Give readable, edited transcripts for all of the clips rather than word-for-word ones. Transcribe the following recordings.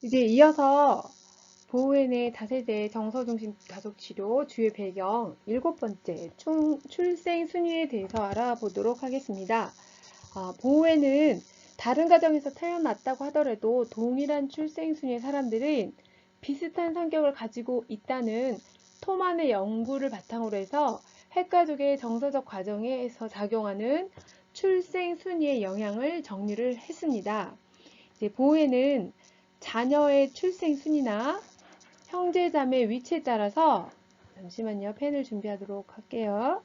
이제 이어서 보호인의 다세대 정서중심 가족치료 주요 배경 일곱 번째 출생 순위에 대해서 알아보도록 하겠습니다. 보호에는 다른 가정에서 태어났다고 하더라도 동일한 출생 순위의 사람들은 비슷한 성격을 가지고 있다는 토만의 연구를 바탕으로 해서 핵가족의 정서적 과정에서 작용하는 출생 순위의 영향을 정리를 했습니다. 이제 보호에는 자녀의 출생 순위나 형제자매 위치에 따라서 잠시만요. 펜을 준비하도록 할게요.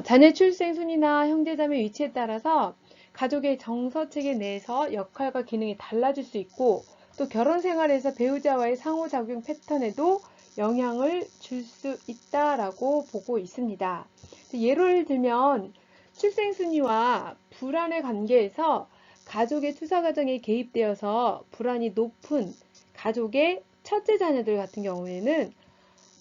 자녀 출생 순위나 형제자매 위치에 따라서 가족의 정서체계 내에서 역할과 기능이 달라질 수 있고 또 결혼 생활에서 배우자와의 상호작용 패턴에도 영향을 줄 수 있다라고 보고 있습니다. 예를 들면 출생 순위와 불안의 관계에서 가족의 투사 과정에 개입되어서 불안이 높은 가족의 첫째 자녀들 같은 경우에는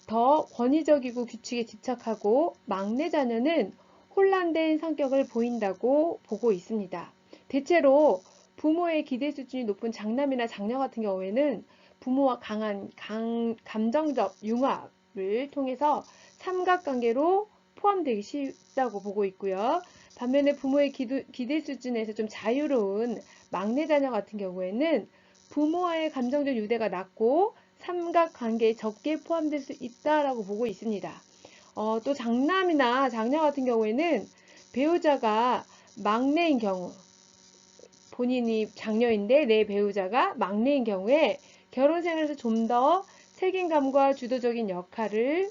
더 권위적이고 규칙에 집착하고 막내 자녀는 혼란된 성격을 보인다고 보고 있습니다. 대체로 부모의 기대 수준이 높은 장남이나 장녀 같은 경우에는 부모와 강한 감정적 융합을 통해서 삼각관계로 포함되기 쉽다고 보고 있고요. 반면에 부모의 기대 수준에서 좀 자유로운 막내 자녀 같은 경우에는 부모와의 감정적 유대가 낮고 삼각관계에 적게 포함될 수 있다라고 보고 있습니다. 또 장남이나 장녀 같은 경우에는 배우자가 막내인 경우, 본인이 장녀인데 내 배우자가 막내인 경우에 결혼 생활에서 좀 더 책임감과 주도적인 역할을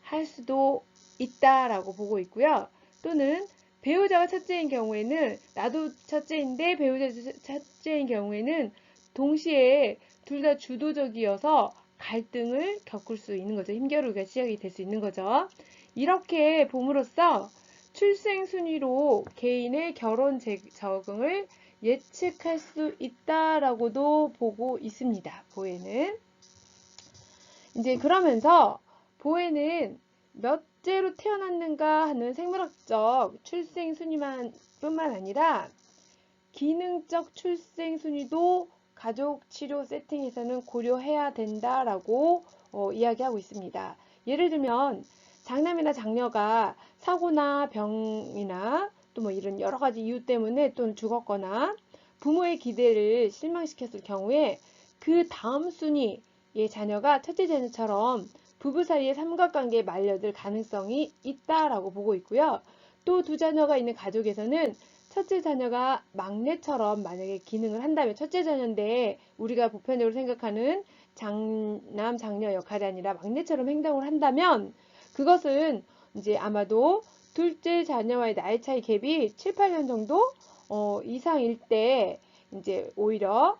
할 수도 있다라고 보고 있고요. 또는 배우자가 첫째인 경우에는 나도 첫째인데 배우자도 첫째인 경우에는 동시에 둘 다 주도적이어서 갈등을 겪을 수 있는 거죠. 힘겨루기가 시작이 될 수 있는 거죠. 이렇게 봄으로써 출생 순위로 개인의 결혼 적응을 예측할 수 있다라고도 보고 있습니다. 보에는. 이제 그러면서 보에는 몇째로 태어났는가 하는 생물학적 출생 순위만 뿐만 아니라 기능적 출생 순위도 가족 치료 세팅에서는 고려해야 된다라고 이야기하고 있습니다. 예를 들면 장남이나 장녀가 사고나 병이나 또 뭐 이런 여러 가지 이유 때문에 또 죽었거나 부모의 기대를 실망시켰을 경우에 그 다음 순위의 자녀가 첫째 자녀처럼 부부 사이의 삼각관계에 말려들 가능성이 있다라고 보고 있고요. 또 두 자녀가 있는 가족에서는 첫째 자녀가 막내처럼 만약에 기능을 한다면 첫째 자녀인데 우리가 보편적으로 생각하는 장남, 장녀 역할이 아니라 막내처럼 행동을 한다면 그것은 이제 아마도 둘째 자녀와의 나이 차이 갭이 7, 8년 정도 이상일 때 이제 오히려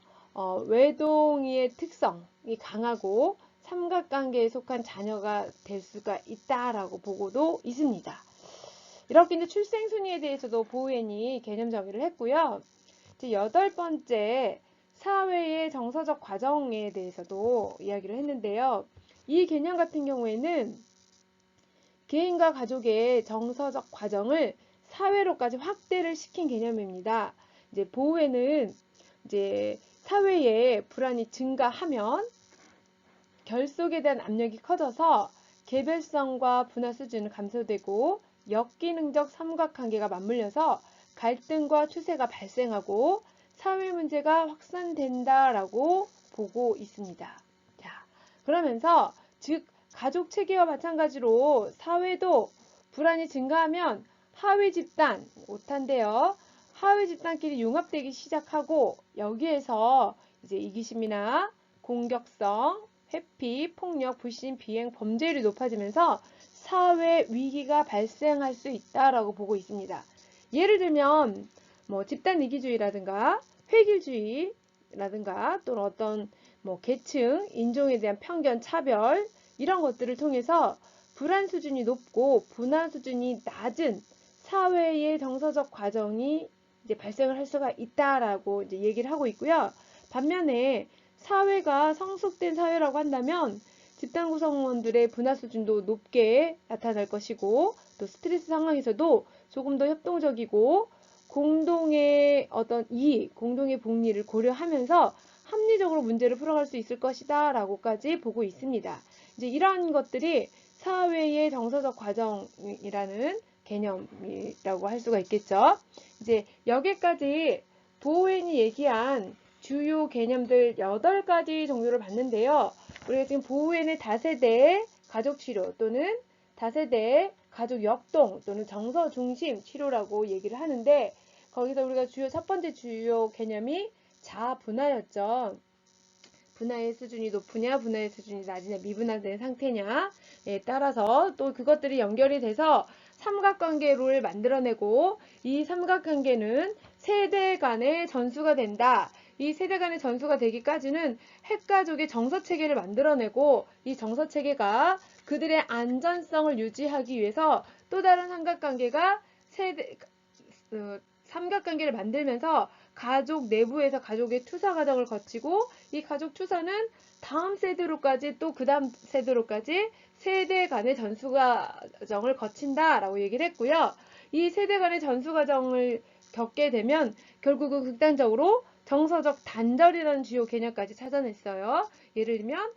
외동이의 특성이 강하고 삼각관계에 속한 자녀가 될 수가 있다라고 보고도 있습니다. 이렇게 이제 출생 순위에 대해서도 보우엔이 개념 정의를 했고요. 이제 여덟 번째 사회의 정서적 과정에 대해서도 이야기를 했는데요. 이 개념 같은 경우에는 개인과 가족의 정서적 과정을 사회로까지 확대를 시킨 개념입니다. 이제 보우엔은 이제 사회에 불안이 증가하면 결속에 대한 압력이 커져서 개별성과 분화 수준은 감소되고 역기능적 삼각관계가 맞물려서 갈등과 추세가 발생하고 사회 문제가 확산된다라고 보고 있습니다. 자, 그러면서 즉 가족 체계와 마찬가지로 사회도 불안이 증가하면 하위 집단 못한데요. 하위 집단끼리 융합되기 시작하고 여기에서 이제 이기심이나 공격성, 회피, 폭력, 불신, 비행, 범죄율이 높아지면서 사회 위기가 발생할 수 있다라고 보고 있습니다. 예를 들면 뭐 집단 이기주의라든가 획일주의라든가 또는 어떤 뭐 계층, 인종에 대한 편견, 차별 이런 것들을 통해서 불안 수준이 높고 분화 수준이 낮은 사회의 정서적 과정이 이제 발생을 할 수가 있다라고 이제 얘기를 하고 있고요. 반면에 사회가 성숙된 사회라고 한다면 집단 구성원들의 분화 수준도 높게 나타날 것이고 또 스트레스 상황에서도 조금 더 협동적이고 공동의 어떤 이익, 공동의 복리를 고려하면서 합리적으로 문제를 풀어갈 수 있을 것이다 라고까지 보고 있습니다. 이제 이러한 것들이 사회의 정서적 과정이라는 개념이라고 할 수가 있겠죠. 이제 여기까지 보웬이 얘기한 주요 개념들 8가지 종류를 봤는데요. 우리가 지금 보웬의 다세대 가족치료 또는 다세대 가족 역동 또는 정서 중심 치료라고 얘기를 하는데, 거기서 우리가 첫 번째 주요 개념이 자분화였죠. 분화의 수준이 높으냐, 분화의 수준이 낮으냐, 미분화된 상태냐에 따라서 또 그것들이 연결이 돼서 삼각관계를 만들어내고, 이 삼각관계는 세대 간의 전수가 된다. 이 세대 간의 전수가 되기까지는 핵가족의 정서체계를 만들어내고, 이 정서체계가 그들의 안전성을 유지하기 위해서 또 다른 삼각관계가 삼각관계를 만들면서 가족 내부에서 가족의 투사 과정을 거치고, 이 가족 투사는 다음 세대로까지 또 그 다음 세대로까지 세대 간의 전수 과정을 거친다라고 얘기를 했고요. 이 세대 간의 전수 과정을 겪게 되면 결국은 극단적으로 정서적 단절이라는 주요 개념까지 찾아냈어요. 예를 들면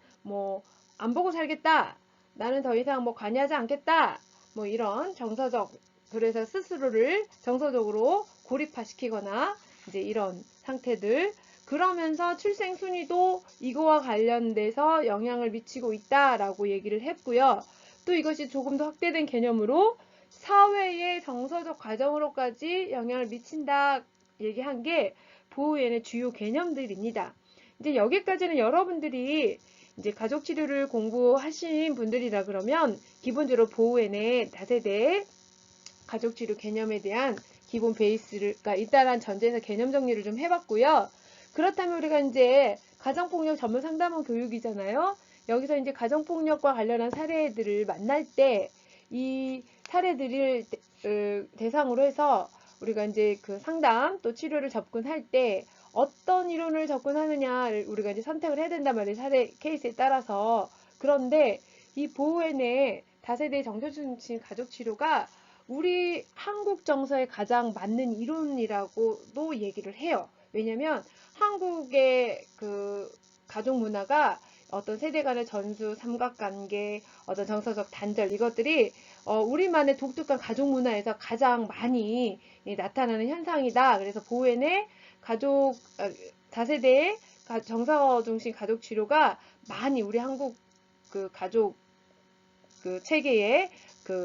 안 보고 살겠다, 나는 더 이상 관여하지 않겠다, 이런 정서적, 그래서 스스로를 정서적으로 고립화시키거나 이제 이런 상태들, 그러면서 출생 순위도 이거와 관련돼서 영향을 미치고 있다라고 얘기를 했고요. 또 이것이 조금 더 확대된 개념으로 사회의 정서적 과정으로까지 영향을 미친다 얘기한 게 보호엔의 주요 개념들입니다. 이제 여기까지는 여러분들이 이제 가족 치료를 공부하신 분들이라 그러면 기본적으로 보호엔의 다세대 가족 치료 개념에 대한 기본 베이스가 있다는 전제에서 개념 정리를 좀 해봤고요. 그렇다면 우리가 이제 가정폭력 전문 상담원 교육이잖아요. 여기서 이제 가정폭력과 관련한 사례들을 만날 때 이 사례들을 대상으로 해서 우리가 이제 그 상담 또 치료를 접근할 때 어떤 이론을 접근하느냐를 우리가 이제 선택을 해야 된단 말이에요. 사례 케이스에 따라서. 그런데 이 보호엔의 다세대 정서 중심 가족 치료가 우리 한국 정서에 가장 맞는 이론이라고도 얘기를 해요. 왜냐면 한국의 그 가족 문화가 어떤 세대 간의 전수, 삼각관계, 어떤 정서적 단절, 이것들이 우리만의 독특한 가족 문화에서 가장 많이 나타나는 현상이다. 그래서 보웬의 다세대의 정서 중심 가족 치료가 많이 우리 한국 그 가족 그 체계에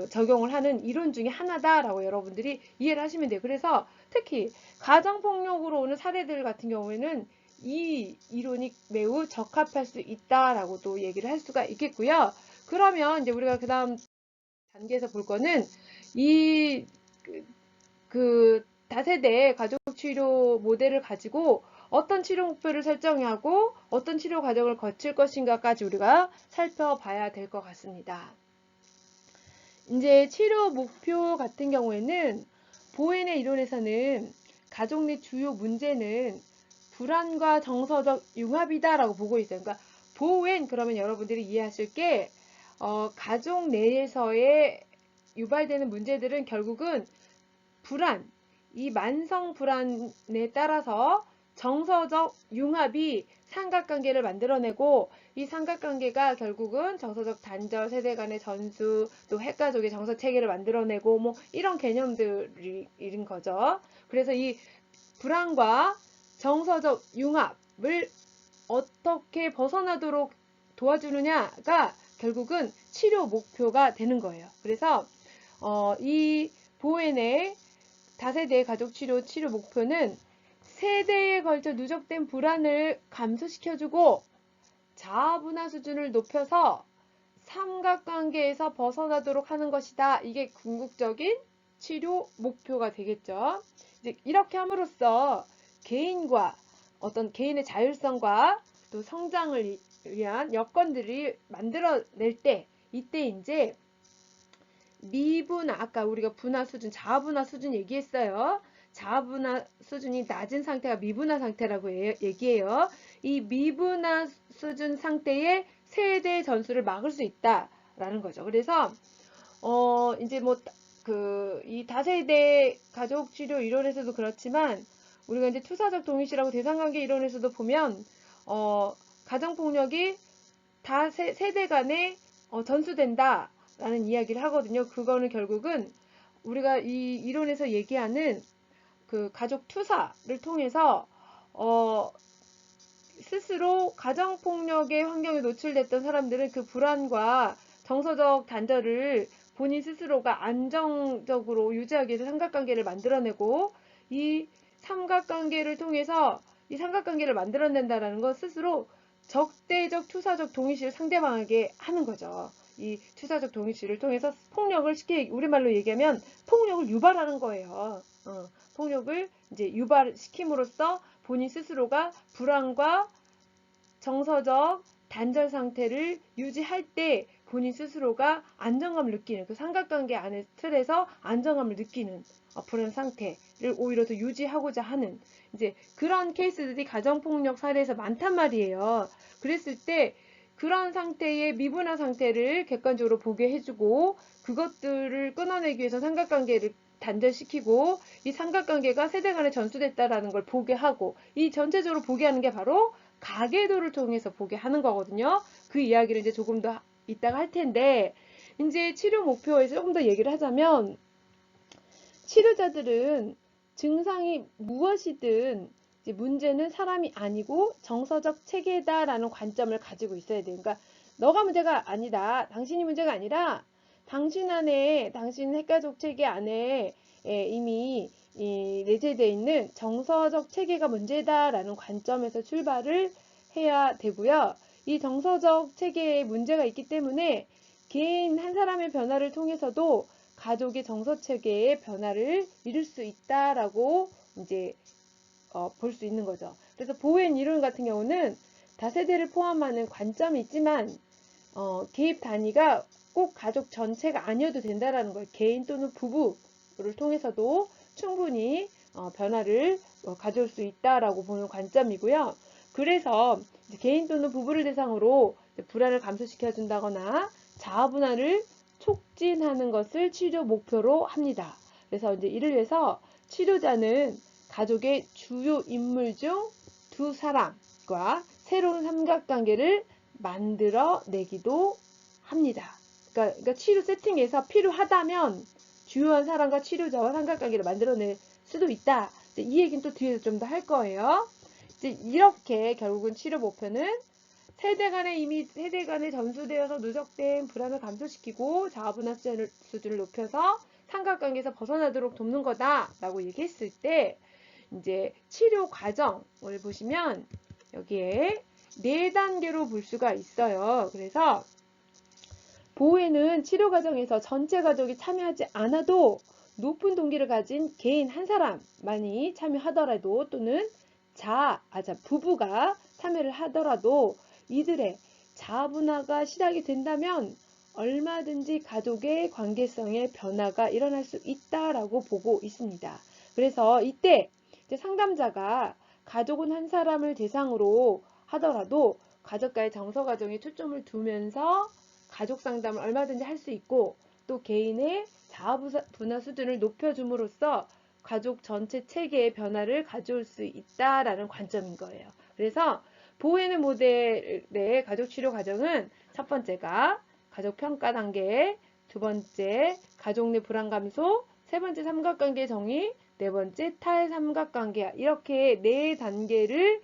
적용을 하는 이론 중에 하나다라고 여러분들이 이해를 하시면 돼요. 그래서 특히 가정폭력으로 오는 사례들 같은 경우에는 이 이론이 매우 적합할 수 있다라고도 얘기를 할 수가 있겠고요. 그러면 이제 우리가 그 다음 단계에서 볼 거는 이 다세대 가족치료 모델을 가지고 어떤 치료 목표를 설정하고 어떤 치료 과정을 거칠 것인가까지 우리가 살펴봐야 될 것 같습니다. 이제 치료 목표 같은 경우에는 보웬의 이론에서는 가족 내 주요 문제는 불안과 정서적 융합이다라고 보고 있어요. 그러니까 보웬 그러면 여러분들이 이해하실 게 가족 내에서의 유발되는 문제들은 결국은 불안, 이 만성 불안에 따라서 정서적 융합이 삼각관계를 만들어내고, 이 삼각관계가 결국은 정서적 단절, 세대 간의 전수, 또 핵가족의 정서 체계를 만들어내고 이런 개념들인 거죠. 그래서 이 불안과 정서적 융합을 어떻게 벗어나도록 도와주느냐가 결국은 치료 목표가 되는 거예요. 그래서 이 보웬의 다세대 가족치료 치료 목표는 세대에 걸쳐 누적된 불안을 감소시켜주고 자아분화 수준을 높여서 삼각관계에서 벗어나도록 하는 것이다. 이게 궁극적인 치료 목표가 되겠죠. 이제 이렇게 함으로써 개인과 어떤 개인의 자율성과 또 성장을 위한 여건들이 만들어낼 때, 이때 이제 미분화, 아까 우리가 분화 수준, 자아분화 수준 얘기했어요. 자아분화 수준이 낮은 상태가 미분화 상태라고 얘기해요. 이 미분화 수준 상태의 세대 전수를 막을 수 있다라는 거죠. 그래서 이제 이 다세대 가족 치료 이론에서도 그렇지만 우리가 이제 투사적 동일시라고 대상관계 이론에서도 보면 가정폭력이 세대 간에 전수된다라는 이야기를 하거든요. 그거는 결국은 우리가 이 이론에서 얘기하는 그 가족 투사를 통해서 스스로 가정폭력의 환경에 노출됐던 사람들은 그 불안과 정서적 단절을 본인 스스로가 안정적으로 유지하기 위해서 삼각관계를 만들어내고 이 삼각관계를 통해서 이 삼각관계를 만들어낸다는 건 스스로 적대적 투사적 동의시를 상대방에게 하는 거죠. 이 투사적 동의시를 통해서 폭력을 우리말로 얘기하면 폭력을 유발하는 거예요. 폭력을 이제 유발시킴으로써 본인 스스로가 불안과 정서적 단절 상태를 유지할 때 본인 스스로가 안정감을 느끼는 그 삼각관계 안에 틀에서 안정감을 느끼는 불안 상태를 오히려 더 유지하고자 하는 이제 그런 케이스들이 가정폭력 사례에서 많단 말이에요. 그랬을 때 그런 상태의 미분화 상태를 객관적으로 보게 해주고 그것들을 끊어내기 위해서 삼각관계를 단절시키고 이 삼각관계가 세대 간에 전수됐다라는 걸 보게 하고 이 전체적으로 보게 하는 게 바로 가계도를 통해서 보게 하는 거거든요. 그 이야기를 이제 조금 더 이따가 할 텐데 이제 치료 목표에서 조금 더 얘기를 하자면 치료자들은 증상이 무엇이든 이제 문제는 사람이 아니고 정서적 체계다라는 관점을 가지고 있어야 돼요. 그러니까 너가 문제가 아니다. 당신이 문제가 아니라 당신 안에 당신 핵가족 체계 안에 이미 내재되어 있는 정서적 체계가 문제다라는 관점에서 출발을 해야 되고요. 이 정서적 체계에 문제가 있기 때문에 개인 한 사람의 변화를 통해서도 가족의 정서 체계의 변화를 이룰 수 있다라고 이제 볼 수 있는 거죠. 그래서 보웬 이론 같은 경우는 다세대를 포함하는 관점이 있지만 개입 단위가 꼭 가족 전체가 아니어도 된다라는 거예요. 개인 또는 부부를 통해서도 충분히 변화를 가져올 수 있다라고 보는 관점이고요. 그래서 개인 또는 부부를 대상으로 불안을 감소시켜 준다거나 자아분할을 촉진하는 것을 치료 목표로 합니다. 그래서 이제 이를 위해서 치료자는 가족의 주요 인물 중 두 사람과 새로운 삼각관계를 만들어내기도 합니다. 그러니까 치료 세팅에서 필요하다면 주요한 사람과 치료자와 삼각관계를 만들어낼 수도 있다. 이 얘기는 또 뒤에서 좀 더 할 거예요. 이제 이렇게 결국은 치료 목표는 세대 간에 전수되어서 누적된 불안을 감소시키고 자아분할 수준을 높여서 삼각관계에서 벗어나도록 돕는 거다라고 얘기했을 때 이제 치료 과정을 보시면 여기에 4단계로 볼 수가 있어요. 그래서 보호에는 치료 과정에서 전체 가족이 참여하지 않아도 높은 동기를 가진 개인 한 사람만이 참여하더라도 또는 부부가 참여를 하더라도 이들의 자아분화가 시작이 된다면 얼마든지 가족의 관계성의 변화가 일어날 수 있다라고 보고 있습니다. 그래서 이때 이제 상담자가 가족은 한 사람을 대상으로 하더라도 가족과의 정서 과정에 초점을 두면서 가족 상담을 얼마든지 할 수 있고 또 개인의 자아분화 수준을 높여줌으로써 가족 전체 체계의 변화를 가져올 수 있다라는 관점인 거예요. 그래서 보호해는 모델의 가족치료 과정은 첫 번째가 가족 평가 단계, 두 번째 가족 내 불안 감소, 세 번째 삼각관계 정의, 네 번째 탈삼각관계 이렇게 4단계를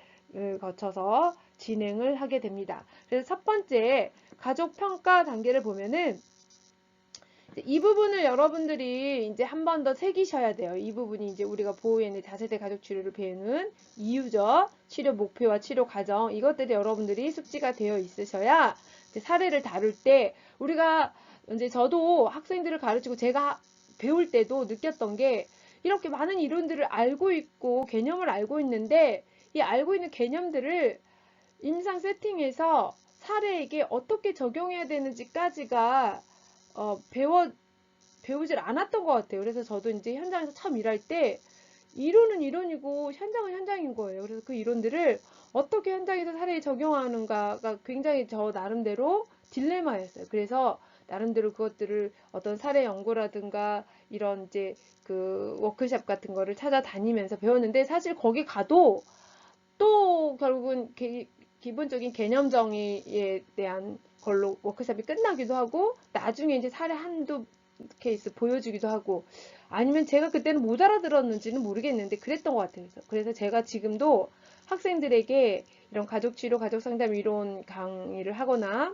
거쳐서 진행을 하게 됩니다. 그래서 첫 번째 가족 평가 단계를 보면은 이 부분을 여러분들이 이제 한 번 더 새기셔야 돼요. 이 부분이 이제 우리가 보호해는 다세대 가족 치료를 배우는 이유죠. 치료 목표와 치료 과정 이것들이 여러분들이 숙지가 되어 있으셔야 이제 사례를 다룰 때 우리가 이제 저도 학생들을 가르치고 제가 배울 때도 느꼈던 게 이렇게 많은 이론들을 알고 있고 개념을 알고 있는데 이 알고 있는 개념들을 임상 세팅에서 사례에게 어떻게 적용해야 되는지까지가 배우질 않았던 것 같아요. 그래서 저도 이제 현장에서 처음 일할 때 이론은 이론이고 현장은 현장인 거예요. 그래서 그 이론들을 어떻게 현장에서 사례에 적용하는가가 굉장히 저 나름대로 딜레마였어요. 그래서 나름대로 그것들을 어떤 사례 연구라든가 이런 이제 그 워크숍 같은 거를 찾아다니면서 배웠는데, 사실 거기 가도 또 결국은 기본적인 개념 정의에 대한 걸로 워크숍이 끝나기도 하고, 나중에 이제 사례 한두 케이스 보여주기도 하고, 아니면 제가 그때는 못 알아들었는지는 모르겠는데 그랬던 것 같아요. 그래서 제가 지금도 학생들에게 이런 가족치료, 가족상담 이론 강의를 하거나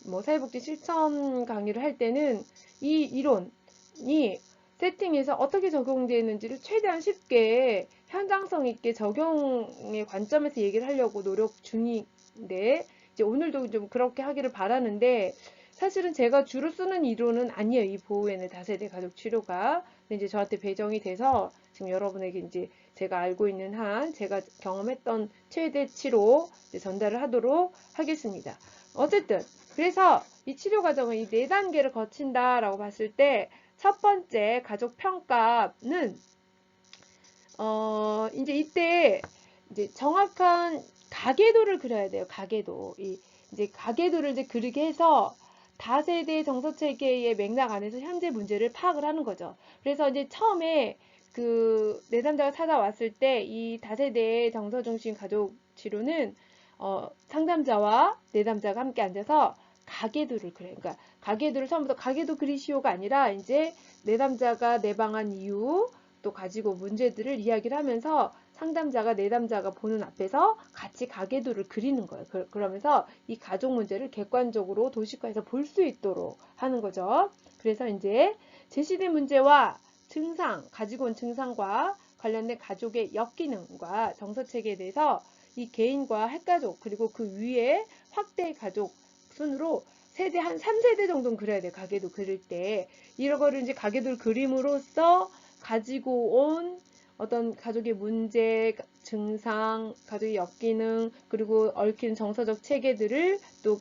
뭐 사회복지 실천 강의를 할 때는 이 이론이 세팅에서 어떻게 적용되는지를 최대한 쉽게 현장성 있게 적용의 관점에서 얘기를 하려고 노력 중인데, 이제 오늘도 좀 그렇게 하기를 바라는데, 사실은 제가 주로 쓰는 이론은 아니에요. 이 보호앤의 다세대 가족 치료가. 근데 이제 저한테 배정이 돼서 지금 여러분에게 이제 제가 알고 있는 한 제가 경험했던 최대 치료 전달을 하도록 하겠습니다. 어쨌든 그래서 이 치료 과정은 이 네 단계를 거친다라고 봤을 때, 첫 번째 가족 평가는 이제 이때 이제 정확한 가계도를 그려야 돼요. 가계도. 이제 가계도를 이제 그리게 해서 다세대 정서 체계의 맥락 안에서 현재 문제를 파악을 하는 거죠. 그래서 이제 처음에 그 내담자가 찾아왔을 때 이 다세대 정서 중심 가족 치료는 상담자와 내담자가 함께 앉아서 가계도를 그려요. 그러니까 가계도를 처음부터 가계도 그리시오가 아니라 이제 내담자가 내방한 이유, 또 가지고 문제들을 이야기를 하면서 상담자가 내담자가 보는 앞에서 같이 가계도를 그리는 거예요. 그러면서 이 가족 문제를 객관적으로 도식화해서 볼 수 있도록 하는 거죠. 그래서 이제 제시된 문제와 증상, 가지고 온 증상과 관련된 가족의 역기능과 정서체계에 대해서 이 개인과 핵가족, 그리고 그 위에 확대 가족 순으로 세대 한 3세대 정도는 그려야 돼요. 가계도 그릴 때. 이런 거를 이제 가계도를 그림으로써 가지고 온 어떤 가족의 문제, 증상, 가족의 역기능, 그리고 얽힌 정서적 체계들을 또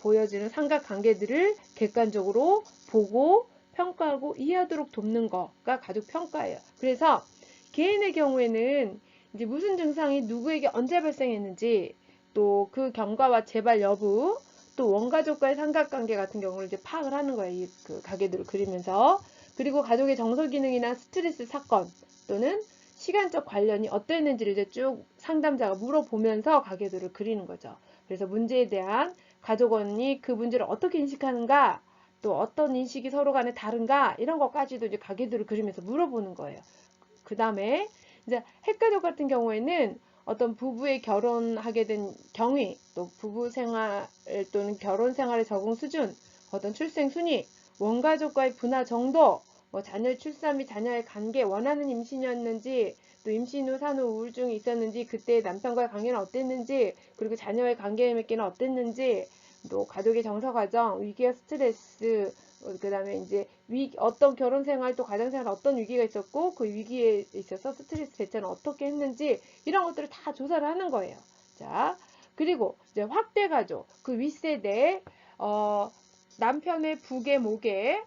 보여지는 삼각관계들을 객관적으로 보고 평가하고 이해하도록 돕는 거가 가족 평가예요. 그래서 개인의 경우에는 이제 무슨 증상이 누구에게 언제 발생했는지, 또 그 경과와 재발 여부, 또 원가족과의 삼각관계 같은 경우를 이제 파악을 하는 거예요. 이 그 가계도를 그리면서. 그리고 가족의 정서 기능이나 스트레스 사건 또는 시간적 관련이 어땠는지를 이제 쭉 상담자가 물어보면서 가계도를 그리는 거죠. 그래서 문제에 대한 가족원이 그 문제를 어떻게 인식하는가, 또 어떤 인식이 서로 간에 다른가, 이런 것까지도 이제 가계도를 그리면서 물어보는 거예요. 그 다음에 이제 핵가족 같은 경우에는 어떤 부부의 결혼하게 된 경위, 또 부부 생활 또는 결혼 생활의 적응 수준, 어떤 출생 순위, 원가족과의 분화 정도, 뭐 자녀의 출산 및 자녀의 관계, 원하는 임신이었는지, 또 임신 후 산후 우울증이 있었는지, 그때 남편과의 관계는 어땠는지, 그리고 자녀의 관계 맺기는 어땠는지, 또 가족의 정서 과정, 위기와 스트레스, 그 다음에 이제 어떤 결혼 생활 또 가정 생활 어떤 위기가 있었고, 그 위기에 있어서 스트레스 대처는 어떻게 했는지, 이런 것들을 다 조사를 하는 거예요. 자, 그리고 이제 확대 가족, 그 윗세대, 남편의 부계 모계,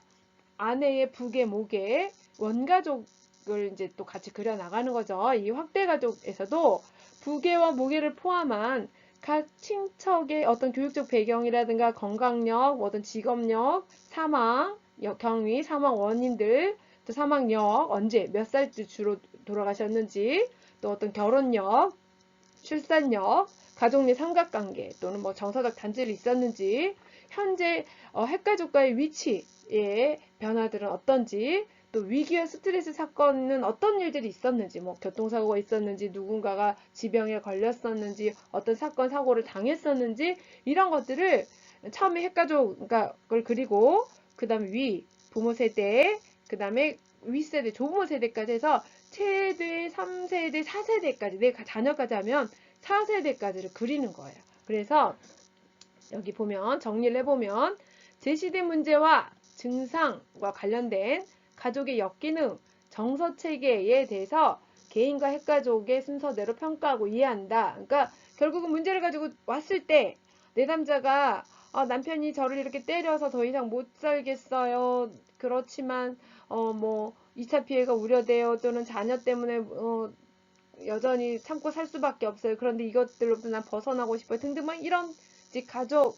아내의 부계 모계, 원가족을 이제 또 같이 그려 나가는 거죠. 이 확대 가족에서도 부계와 모계를 포함한 각 친척의 어떤 교육적 배경이라든가 건강력, 어떤 직업력, 사망, 경위, 사망 원인들, 또 사망력, 언제, 몇 살 때 주로 돌아가셨는지, 또 어떤 결혼력, 출산력, 가족 내 삼각관계, 또는 뭐 정서적 단절이 있었는지, 현재 핵가족과의 위치의 변화들은 어떤지, 또 위기와 스트레스 사건은 어떤 일들이 있었는지, 뭐 교통사고가 있었는지, 누군가가 지병에 걸렸었는지, 어떤 사건 사고를 당했었는지, 이런 것들을 처음에 핵가족을 그리고 그 다음에 부모 세대, 그 다음에 윗세대, 조부모 세대까지 해서 최대 3세대, 4세대까지, 내 자녀까지 하면 4세대까지를 그리는 거예요. 그래서 여기 보면 정리를 해보면 제시된 문제와 증상과 관련된 가족의 역기능, 정서체계에 대해서 개인과 핵가족의 순서대로 평가하고 이해한다. 그러니까 결국은 문제를 가지고 왔을 때 내담자가 남편이 저를 이렇게 때려서 더 이상 못 살겠어요. 그렇지만 뭐 2차 피해가 우려돼요. 또는 자녀 때문에 여전히 참고 살 수밖에 없어요. 그런데 이것들로부터 난 벗어나고 싶어요. 등등 막 이런 가족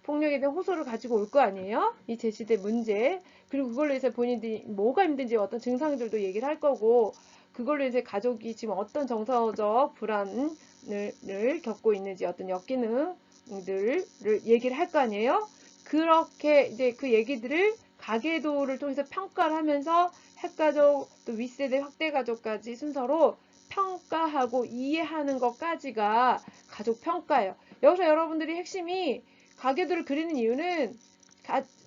폭력에 대한 호소를 가지고 올 거 아니에요? 이 제시된 문제. 그리고 그걸로 해서 본인들이 뭐가 힘든지 어떤 증상들도 얘기를 할 거고, 그걸로 해서 가족이 지금 어떤 정서적 불안을 겪고 있는지 어떤 역기능들을 얘기를 할 거 아니에요? 그렇게 이제 그 얘기들을 가계도를 통해서 평가를 하면서 핵가족, 또 윗세대 확대가족까지 순서로 평가하고 이해하는 것까지가 가족 평가예요. 여기서 여러분들이 핵심이 가계도를 그리는 이유는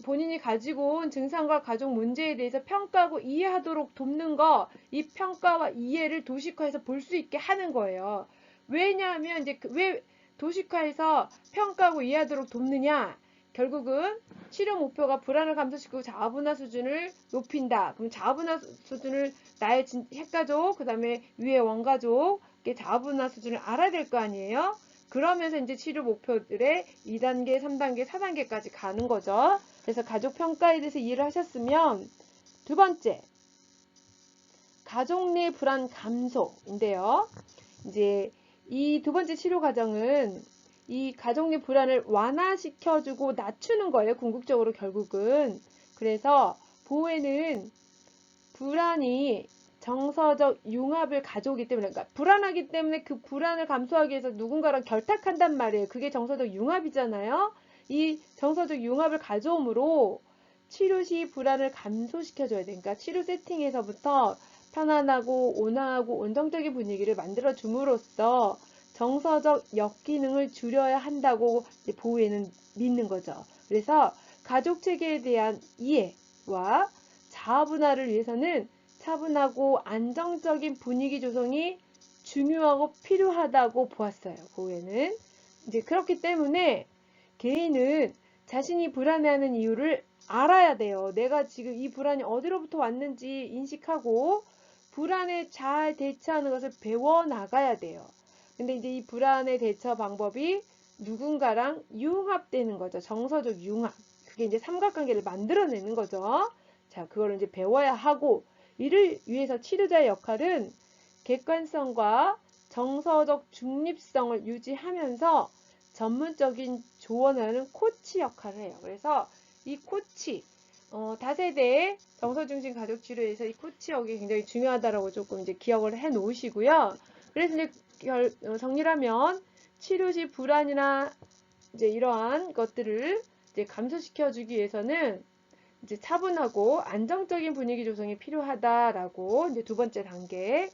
본인이 가지고 온 증상과 가족 문제에 대해서 평가하고 이해하도록 돕는 거, 이 평가와 이해를 도식화해서 볼 수 있게 하는 거예요. 왜냐하면 이제 왜 도식화해서 평가하고 이해하도록 돕느냐? 결국은 치료 목표가 불안을 감소시키고 자아분화 수준을 높인다. 그럼 자아분화 수준을 나의 핵가족, 그 다음에 위의 원가족, 자아분화 수준을 알아야 될 거 아니에요? 그러면서 이제 치료 목표들의 2단계, 3단계, 4단계까지 가는 거죠. 그래서 가족 평가에 대해서 이해를 하셨으면, 두 번째, 가족 내 불안 감소인데요. 이제 이 두 번째 치료 과정은 이 가족 내 불안을 완화시켜주고 낮추는 거예요. 궁극적으로 결국은. 그래서 보호에는 불안이 정서적 융합을 가져오기 때문에, 그러니까 불안하기 때문에 그 불안을 감소하기 위해서 누군가랑 결탁한단 말이에요. 그게 정서적 융합이잖아요. 이 정서적 융합을 가져오므로 치료 시 불안을 감소시켜줘야 돼. 그러니까 치료 세팅에서부터 편안하고 온화하고 온정적인 분위기를 만들어 줌으로써 정서적 역기능을 줄여야 한다고 보호에는 믿는 거죠. 그래서 가족 체계에 대한 이해와 자아분할을 위해서는 차분하고 안정적인 분위기 조성이 중요하고 필요하다고 보았어요. 보호에는. 이제 그렇기 때문에 개인은 자신이 불안해하는 이유를 알아야 돼요. 내가 지금 이 불안이 어디로부터 왔는지 인식하고 불안에 잘 대처하는 것을 배워 나가야 돼요. 근데 이제 이 불안의 대처 방법이 누군가랑 융합되는 거죠. 정서적 융합. 그게 이제 삼각관계를 만들어내는 거죠. 자, 그걸 이제 배워야 하고, 이를 위해서 치료자의 역할은 객관성과 정서적 중립성을 유지하면서 전문적인 조언을 하는 코치 역할을 해요. 그래서 이 코치, 다세대 정서중심 가족치료에서 이 코치 역이 굉장히 중요하다라고 조금 이제 기억을 해 놓으시고요. 그래서 이제 정리를 하면 치료 시 불안이나 이제 이러한 것들을 이제 감소시켜주기 위해서는 이제 차분하고 안정적인 분위기 조성이 필요하다라고 이제 두 번째 단계.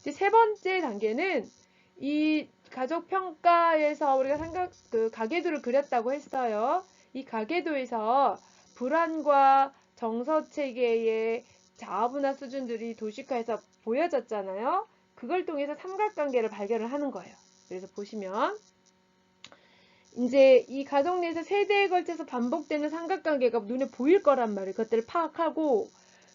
이제 세 번째 단계는 이 가족 평가에서 우리가 가계도를 그렸다고 했어요. 이 가계도에서 불안과 정서 체계의 자아분화 수준들이 도식화해서 보여졌잖아요. 그걸 통해서 삼각관계를 발견을 하는 거예요. 그래서 보시면 이제 이 가족 내에서 세대에 걸쳐서 반복되는 삼각관계가 눈에 보일 거란 말이에요. 그것들을 파악하고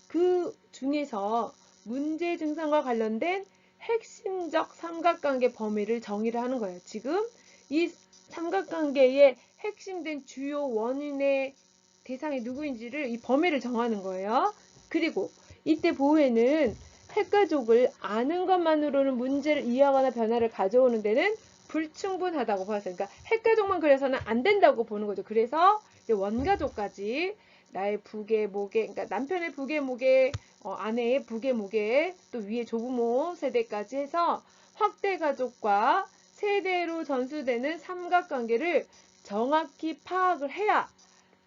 그 중에서 문제 증상과 관련된 핵심적 삼각관계 범위를 정의를 하는 거예요. 지금 이 삼각관계의 핵심된 주요 원인의 대상이 누구인지를 이 범위를 정하는 거예요. 그리고 이때 보호에는 핵가족을 아는 것만으로는 문제를 이해하거나 변화를 가져오는 데는 불충분하다고 보았어요. 그러니까 핵가족만 그려서는 안 된다고 보는 거죠. 그래서 원가족까지 나의 부계, 모계, 그러니까 남편의 부계, 모계, 아내의 부계, 모계, 또 위에 조부모 세대까지 해서 확대가족과 세대로 전수되는 삼각관계를 정확히 파악을 해야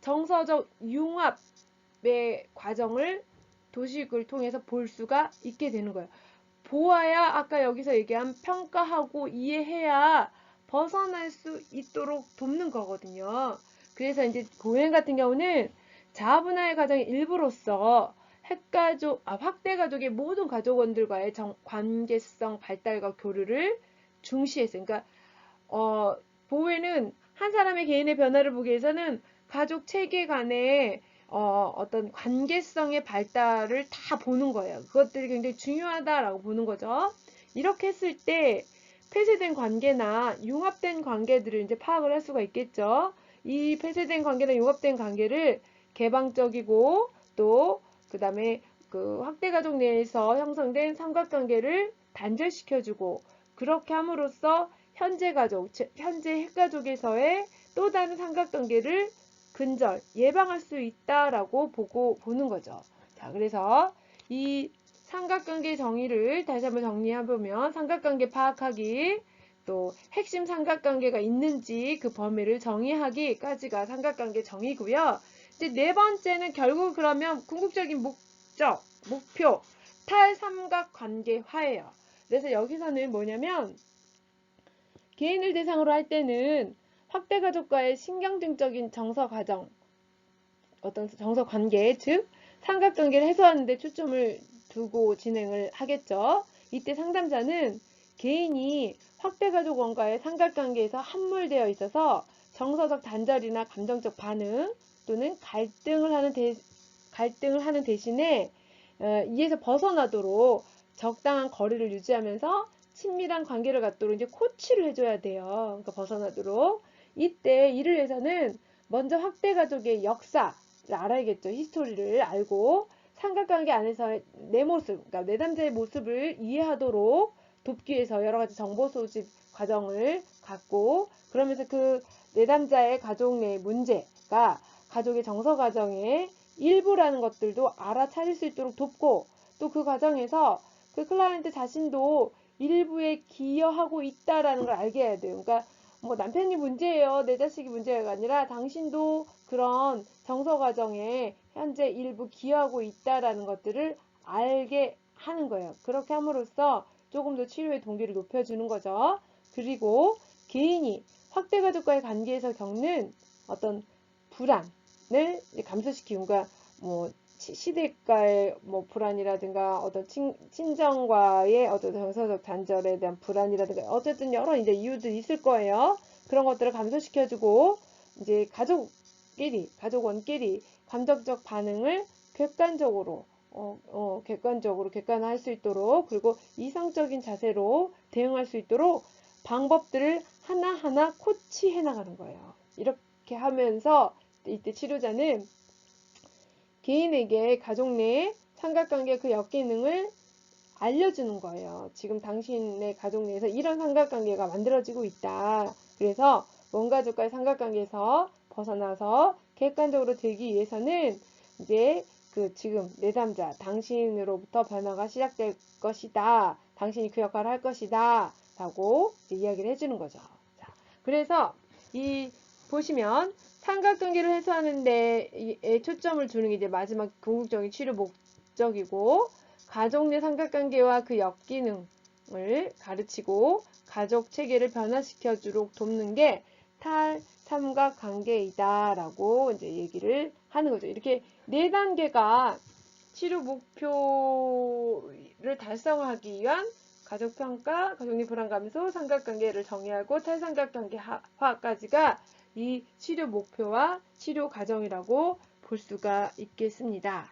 정서적 융합의 과정을 도식을 통해서 볼 수가 있게 되는 거예요. 보아야 아까 여기서 얘기한 평가하고 이해해야 벗어날 수 있도록 돕는 거거든요. 그래서 이제 고행 같은 경우는 자아분할의 과정의 일부로서 확대가족의 모든 가족원들과의 관계성 발달과 교류를 중시했어요. 그러니까 보호에는 한 사람의 개인의 변화를 보기 위해서는 가족 체계 간의 어떤 관계성의 발달을 다 보는 거예요. 그것들이 굉장히 중요하다라고 보는 거죠. 이렇게 했을 때 폐쇄된 관계나 융합된 관계들을 이제 파악을 할 수가 있겠죠. 이 폐쇄된 관계나 융합된 관계를 개방적이고 또 그다음에 그 확대 가족 내에서 형성된 삼각관계를 단절시켜주고 그렇게 함으로써 현재 가족, 현재 핵가족에서의 또 다른 삼각관계를 근절, 예방할 수 있다라고 보는 거죠. 자, 그래서 이 삼각관계 정의를 다시 한번 정리해보면 삼각관계 파악하기, 또 핵심 삼각관계가 있는지 그 범위를 정의하기까지가 삼각관계 정의고요. 이제 네 번째는 결국 그러면 궁극적인 목적, 목표, 탈삼각관계화예요. 그래서 여기서는 뭐냐면 개인을 대상으로 할 때는 확대가족과의 신경증적인 정서과정, 어떤 정서관계, 즉 삼각관계를 해소하는 데 초점을 두고 진행을 하겠죠. 이때 상담자는 개인이 확대가족 원과의 삼각관계에서 함몰되어 있어서 정서적 단절이나 감정적 반응 또는 갈등을 하는 대신에 이에서 벗어나도록 적당한 거리를 유지하면서 친밀한 관계를 갖도록 이제 코치를 해줘야 돼요. 그러니까 벗어나도록. 이때 이를 위해서는 먼저 확대가족의 역사를 알아야겠죠. 히스토리를 알고 삼각관계 안에서의 내 모습, 그러니까 내담자의 모습을 이해하도록 돕기 위해서 여러 가지 정보 소집 과정을 갖고, 그러면서 그 내담자의 가족 내 문제가 가족의 정서 과정의 일부라는 것들도 알아차릴 수 있도록 돕고, 또 그 과정에서 그 클라이언트 자신도 일부에 기여하고 있다라는 걸 알게 해야 돼요. 그러니까 뭐 남편이 문제예요, 내 자식이 문제가 아니라 당신도 그런 정서 과정에 현재 일부 기여하고 있다라는 것들을 알게 하는 거예요. 그렇게 함으로써 조금 더 치료의 동기를 높여주는 거죠. 그리고 개인이 확대가족과의 관계에서 겪는 어떤 불안을 감소시키는, 그러니까 뭐 시댁과의 뭐 불안이라든가 어떤 친정과의 어떤 정서적 단절에 대한 불안이라든가 어쨌든 여러 이제 이유들이 있을 거예요. 그런 것들을 감소시켜주고 이제 가족원끼리 감정적 반응을 객관적으로 객관화할 수 있도록, 그리고 이성적인 자세로 대응할 수 있도록 방법들을 하나하나 코치해 나가는 거예요. 이렇게 하면서 이때 치료자는 개인에게 가족 내 삼각관계 그 역기능을 알려주는 거예요. 지금 당신의 가족 내에서 이런 삼각관계가 만들어지고 있다. 그래서 원가족과의 삼각관계에서 벗어나서 객관적으로 되기 위해서는 이제 그 지금 내담자 당신으로부터 변화가 시작될 것이다. 당신이 그 역할을 할 것이다. 라고 이야기를 해주는 거죠. 자, 그래서 이 보시면 삼각관계를 해소하는 데에 초점을 두는 게 이제 마지막 궁극적인 치료 목적이고, 가족 내 삼각관계와 그 역기능을 가르치고 가족 체계를 변화시켜주도록 돕는 게 탈삼각관계이다 라고 이제 얘기를 하는 거죠. 이렇게 네 단계가 치료 목표를 달성하기 위한 가족평가, 가족내 불안 감소, 삼각관계를 정의하고 탈삼각관계화까지가 이 치료 목표와 치료 과정이라고 볼 수가 있겠습니다.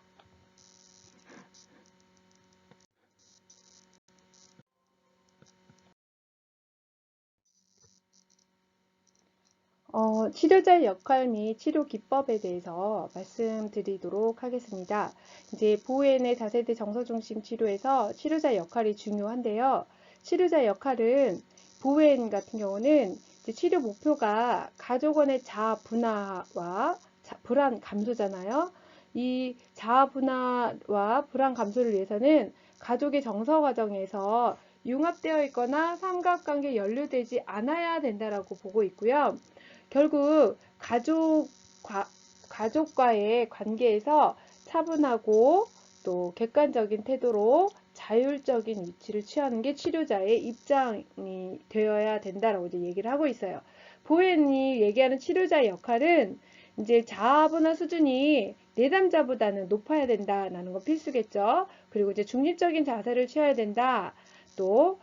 치료자의 역할 및 치료 기법에 대해서 말씀드리도록 하겠습니다. 이제 보호앤의 다세대 정서중심 치료에서 치료자의 역할이 중요한데요. 치료자의 역할은 보호앤 같은 경우는 치료 목표가 가족원의 자아 분화와 불안 감소잖아요. 이 자아 분화와 불안 감소를 위해서는 가족의 정서 과정에서 융합되어 있거나 삼각관계에 연루되지 않아야 된다라고 보고 있고요. 결국 가족과의 관계에서 차분하고 또 객관적인 태도로 자율적인 위치를 취하는 게 치료자의 입장이 되어야 된다라고 이제 얘기를 하고 있어요. 보엔이 얘기하는 치료자의 역할은 이제 자아분화 수준이 내담자보다는 높아야 된다라는 건 필수겠죠. 그리고 이제 중립적인 자세를 취해야 된다. 또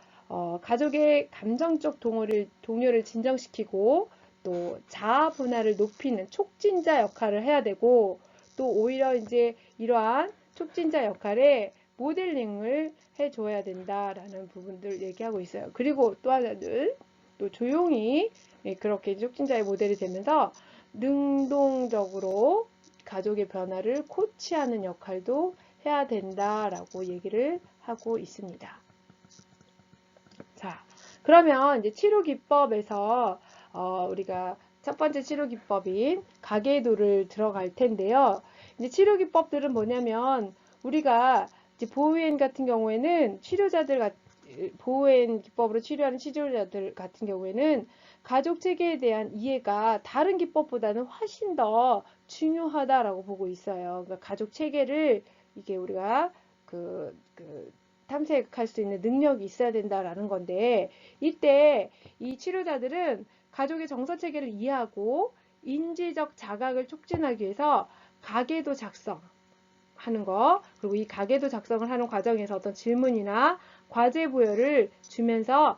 가족의 감정적 동요를 진정시키고 또 자아 분할을 높이는 촉진자 역할을 해야 되고, 또 오히려 이제 이러한 촉진자 역할에 모델링을 해줘야 된다라는 부분들 얘기하고 있어요. 그리고 또 하나는 또 조용히 그렇게 촉진자의 모델이 되면서 능동적으로 가족의 변화를 코치하는 역할도 해야 된다라고 얘기를 하고 있습니다. 자, 그러면 이제 치료 기법에서 우리가 첫 번째 치료 기법인 가계도를 들어갈 텐데요. 이제 치료 기법들은 뭐냐면 우리가 이제 보호엔 같은 경우에는 보호엔 기법으로 치료하는 치료자들 같은 경우에는 가족 체계에 대한 이해가 다른 기법보다는 훨씬 더 중요하다라고 보고 있어요. 그러니까 가족 체계를 이게 우리가 탐색할 수 있는 능력이 있어야 된다라는 건데, 이때 이 치료자들은 가족의 정서 체계를 이해하고 인지적 자각을 촉진하기 위해서 가계도 작성하는 거, 그리고 이 가계도 작성을 하는 과정에서 어떤 질문이나 과제 부여를 주면서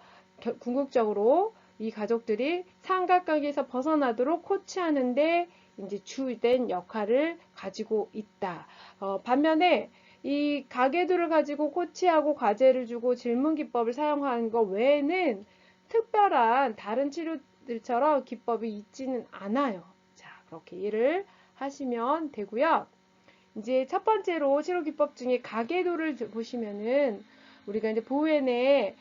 궁극적으로 이 가족들이 삼각관계에서 벗어나도록 코치하는데 이제 주된 역할을 가지고 있다. 반면에 이 가계도를 가지고 코치하고 과제를 주고 질문 기법을 사용하는 것 외에는 특별한 다른 치료들처럼 기법이 있지는 않아요. 자, 그렇게 이해를 하시면 되고요. 이제 첫 번째로 치료 기법 중에 가계도를 보시면은 우리가 이제 보호엔의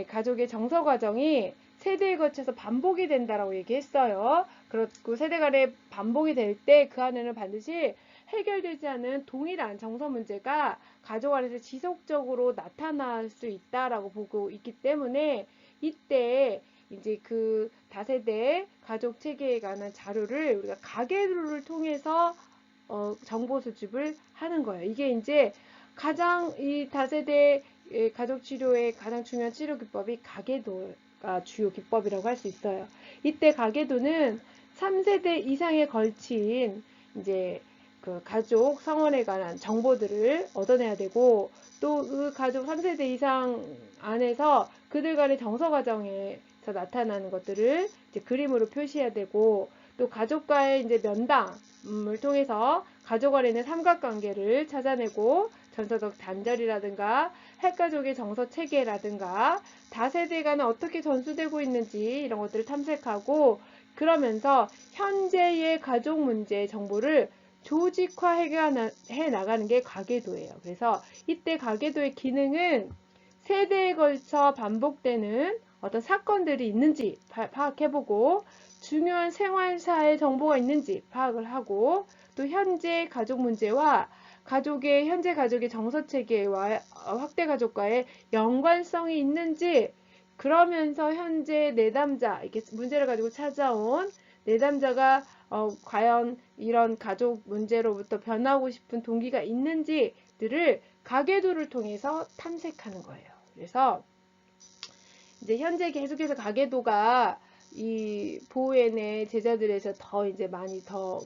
가족의 정서 과정이 세대에 걸쳐서 반복이 된다라고 얘기했어요. 그렇고 세대 간에 반복이 될 때 그 안에는 반드시 해결되지 않은 동일한 정서 문제가 가족 안에서 지속적으로 나타날 수 있다라고 보고 있기 때문에 이때 이제 그 다세대 가족 체계에 관한 자료를 우리가 가계도를 통해서 정보 수집을 하는 거예요. 이게 이제 가장 이 다세대 가족 치료의 가장 중요한 치료 기법이 가계도가 주요 기법이라고 할 수 있어요. 이때 가계도는 3세대 이상에 걸친 이제 그 가족 성원에 관한 정보들을 얻어내야 되고, 또 그 가족 3세대 이상 안에서 그들 간의 정서 과정에서 나타나는 것들을 이제 그림으로 표시해야 되고, 또 가족과의 이제 면담을 통해서 가족 안에 있는 삼각관계를 찾아내고 전서적 단절이라든가 핵가족의 정서 체계라든가 다세대 간에 어떻게 전수되고 있는지 이런 것들을 탐색하고, 그러면서 현재의 가족 문제의 정보를 조직화해 나가는 게 가계도예요. 그래서 이때 가계도의 기능은 세대에 걸쳐 반복되는 어떤 사건들이 있는지 파악해보고, 중요한 생활사의 정보가 있는지 파악을 하고, 또 현재 가족 문제와 현재 가족의 정서 체계와 확대 가족과의 연관성이 있는지, 그러면서 현재 내담자, 이렇게 문제를 가지고 찾아온 내담자가 과연 이런 가족 문제로부터 변하고 싶은 동기가 있는지들을 가계도를 통해서 탐색하는 거예요. 그래서 이제 현재 계속해서 가계도가 이 보호엔의 제자들에서 더 이제 많이 더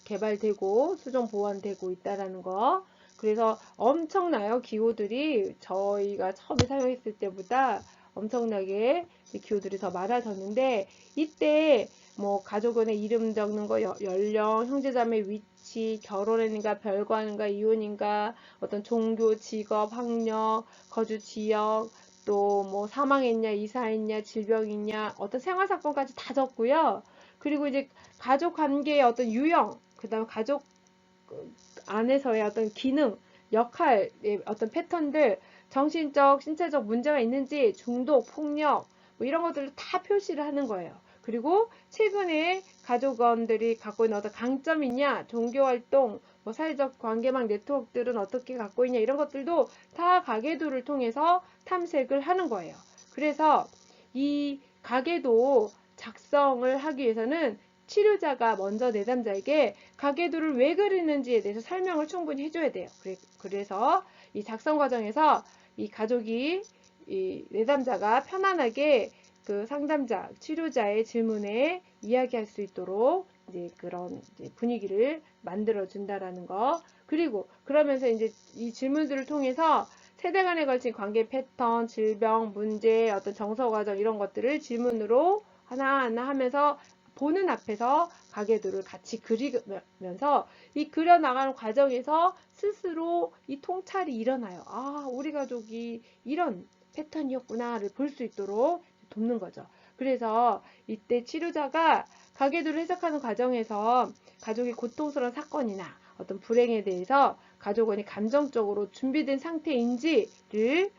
개발되고 수정 보완되고 있다라는 거. 그래서 엄청나요. 기호들이 저희가 처음에 사용했을 때보다 엄청나게 기호들이 더 많아졌는데, 이때 뭐 가족원의 이름 적는 거, 연령, 형제자매 위치, 결혼했는가, 별거하는가, 이혼인가, 어떤 종교, 직업, 학력, 거주 지역, 또 뭐 사망했냐, 이사했냐, 질병이냐, 어떤 생활 사건까지 다 적고요. 그리고 이제 가족 관계의 어떤 유형, 그다음 가족 안에서의 어떤 기능, 역할의 어떤 패턴들, 정신적, 신체적 문제가 있는지, 중독, 폭력, 뭐 이런 것들을 다 표시를 하는 거예요. 그리고 최근에 가족원들이 갖고 있는 어떤 강점이 있냐, 종교활동, 뭐 사회적 관계망 네트워크들은 어떻게 갖고 있냐, 이런 것들도 다 가계도를 통해서 탐색을 하는 거예요. 그래서 이 가계도 작성을 하기 위해서는 치료자가 먼저 내담자에게 가계도를 왜 그리는지에 대해서 설명을 충분히 해줘야 돼요. 그래서 이 작성 과정에서 이 가족이 이 내담자가 편안하게 그 상담자, 치료자의 질문에 이야기할 수 있도록 이제 그런 이제 분위기를 만들어 준다라는 거. 그리고 그러면서 이제 이 질문들을 통해서 세대 간에 걸친 관계 패턴, 질병, 문제, 어떤 정서 과정 이런 것들을 질문으로 하나하나 하면서 보는 앞에서 가계도를 같이 그리면서 이 그려나가는 과정에서 스스로 이 통찰이 일어나요. 아, 우리 가족이 이런 패턴이었구나를 볼 수 있도록 돕는 거죠. 그래서 이때 치료자가 가계도를 해석하는 과정에서 가족의 고통스러운 사건이나 어떤 불행에 대해서 가족원이 감정적으로 준비된 상태인지를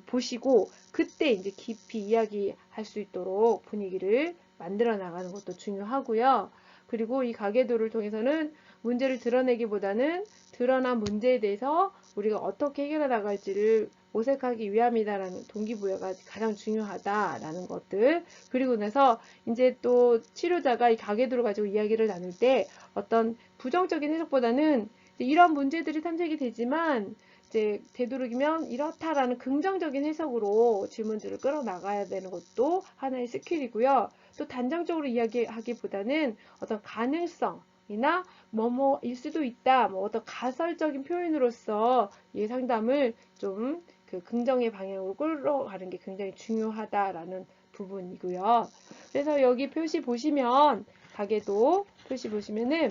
보시고 그때 이제 깊이 이야기할 수 있도록 분위기를 만들어 나가는 것도 중요하고요. 그리고 이 가계도를 통해서는 문제를 드러내기보다는 드러난 문제에 대해서 우리가 어떻게 해결해 나갈지를 모색하기 위함이다라는 동기부여가 가장 중요하다라는 것들. 그리고 나서 이제 또 치료자가 이 가계도를 가지고 이야기를 나눌 때 어떤 부정적인 해석보다는 이런 문제들이 탐색이 되지만 이제 되도록이면 이렇다라는 긍정적인 해석으로 질문들을 끌어나가야 되는 것도 하나의 스킬이고요. 또 단정적으로 이야기하기보다는 어떤 가능성이나 뭐뭐일 수도 있다, 뭐 어떤 가설적인 표현으로서 이 상담을 좀 그 긍정의 방향으로 끌어가는 게 굉장히 중요하다라는 부분이고요. 그래서 여기 표시 보시면 가계도 표시 보시면은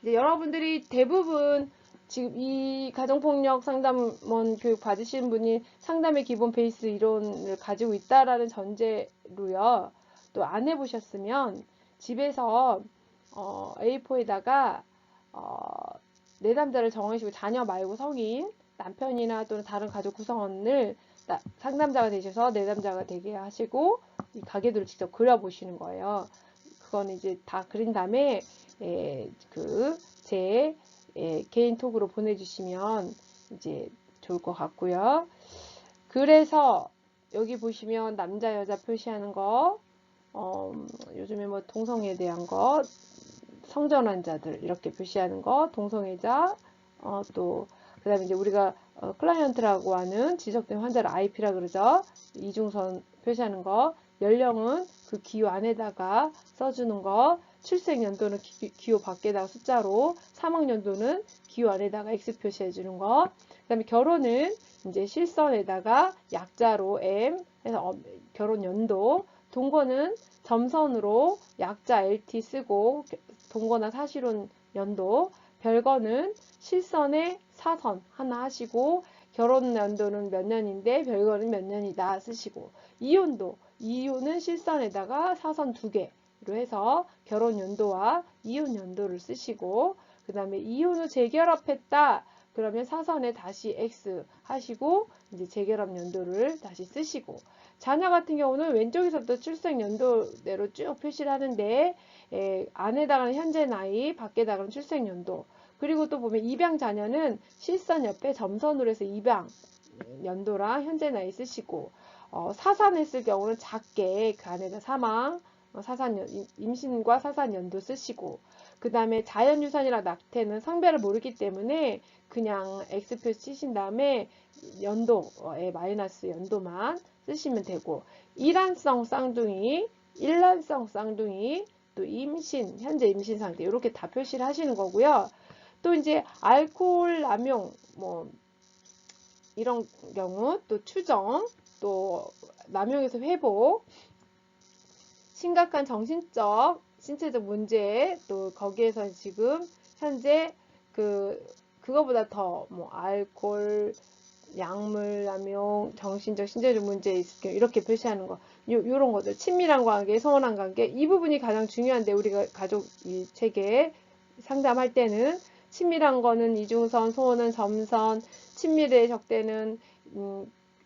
이제 여러분들이 대부분 지금 이 가정폭력 상담원 교육 받으시는 분이 상담의 기본 베이스 이론을 가지고 있다라는 전제로요. 또 안 해보셨으면 집에서 A4에다가 내담자를 정하시고 자녀 말고 성인, 남편이나 또는 다른 가족 구성원을 상담자가 되셔서 내담자가 되게 하시고 이 가계도를 직접 그려보시는 거예요. 그거는 이제 다 그린 다음에 제 개인 톡으로 보내주시면 이제 좋을 것 같고요. 그래서 여기 보시면 남자 여자 표시하는 거, 요즘에 뭐 동성애에 대한 거, 성전환자들 이렇게 표시하는 거, 동성애자, 또 그다음에 이제 우리가 클라이언트라고 하는 지적된 환자를 IP라 그러죠. 이중선 표시하는 거, 연령은 그 기호 안에다가 써주는 거, 출생 연도는 기호 밖에다가 숫자로, 사망 연도는 기호 안에다가 X 표시해 주는 거. 그다음에 결혼은 이제 실선에다가 약자로 M 해서 결혼 연도, 동거는 점선으로 약자 LT 쓰고 동거나 사실혼 연도, 별거는 실선에 사선 하나 하시고 결혼 연도는 몇 년인데 별거는 몇 년이다 쓰시고, 이혼은 실선에다가 사선 2개로 해서 결혼 연도와 이혼 연도를 쓰시고, 그 다음에 이혼 후 재결합했다 그러면 사선에 다시 X 하시고 이제 재결합 연도를 다시 쓰시고, 자녀 같은 경우는 왼쪽에서부터 출생 연도대로 쭉 표시를 하는데 안에다가는 현재 나이, 밖에다가는 출생 연도, 그리고 또 보면 입양 자녀는 실선 옆에 점선으로 해서 입양 연도랑 현재 나이 쓰시고, 사산했을 경우는 작게 그 안에다 사망, 임신과 사산 연도 쓰시고, 그 다음에 자연유산이랑 낙태는 성별을 모르기 때문에 그냥 X표 치신 다음에 연도에 마이너스 연도만 쓰시면 되고, 일란성 쌍둥이, 일란성 쌍둥이, 또 임신, 현재 임신 상태 이렇게 다 표시를 하시는 거고요. 또 이제 알코올 남용 뭐 이런 경우, 또 추정, 또 남용에서 회복, 심각한 정신적, 신체적 문제, 또 거기에서 지금 현재 그거보다 더 뭐 알코올, 약물 남용, 정신적, 신체적 문제 있을 경우 이렇게 표시하는 거, 요런 것들, 친밀한 관계, 서운한 관계, 이 부분이 가장 중요한데 우리가 가족 이 체계 상담할 때는 친밀한 거는 이중선, 소원은 점선, 친밀의 적대는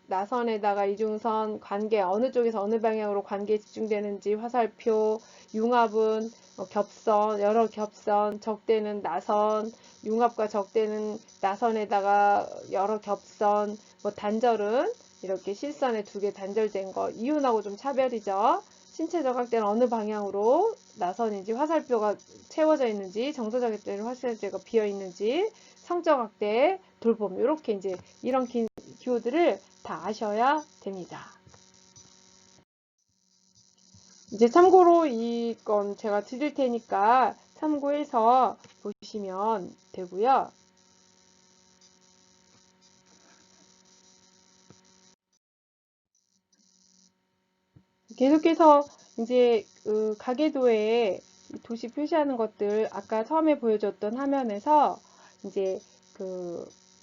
나선에다가 이중선, 관계 어느 쪽에서 어느 방향으로 관계에 집중되는지 화살표, 융합은 겹선, 여러 겹선, 적대는 나선, 융합과 적대는 나선에다가 여러 겹선, 뭐 단절은 이렇게 실선에 2개 단절된 거, 이혼하고 좀 차별이죠. 신체적 학대는 어느 방향으로 나선인지, 화살표가 채워져 있는지, 정서적 학대는 화살표가 비어 있는지, 성적 학대, 돌봄, 이렇게 이제 이런 기호들을 다 아셔야 됩니다. 이제 참고로 이건 제가 드릴 테니까 참고해서 보시면 되고요. 계속해서 이제 가계도에 도시 표시하는 것들 아까 처음에 보여줬던 화면에서 이제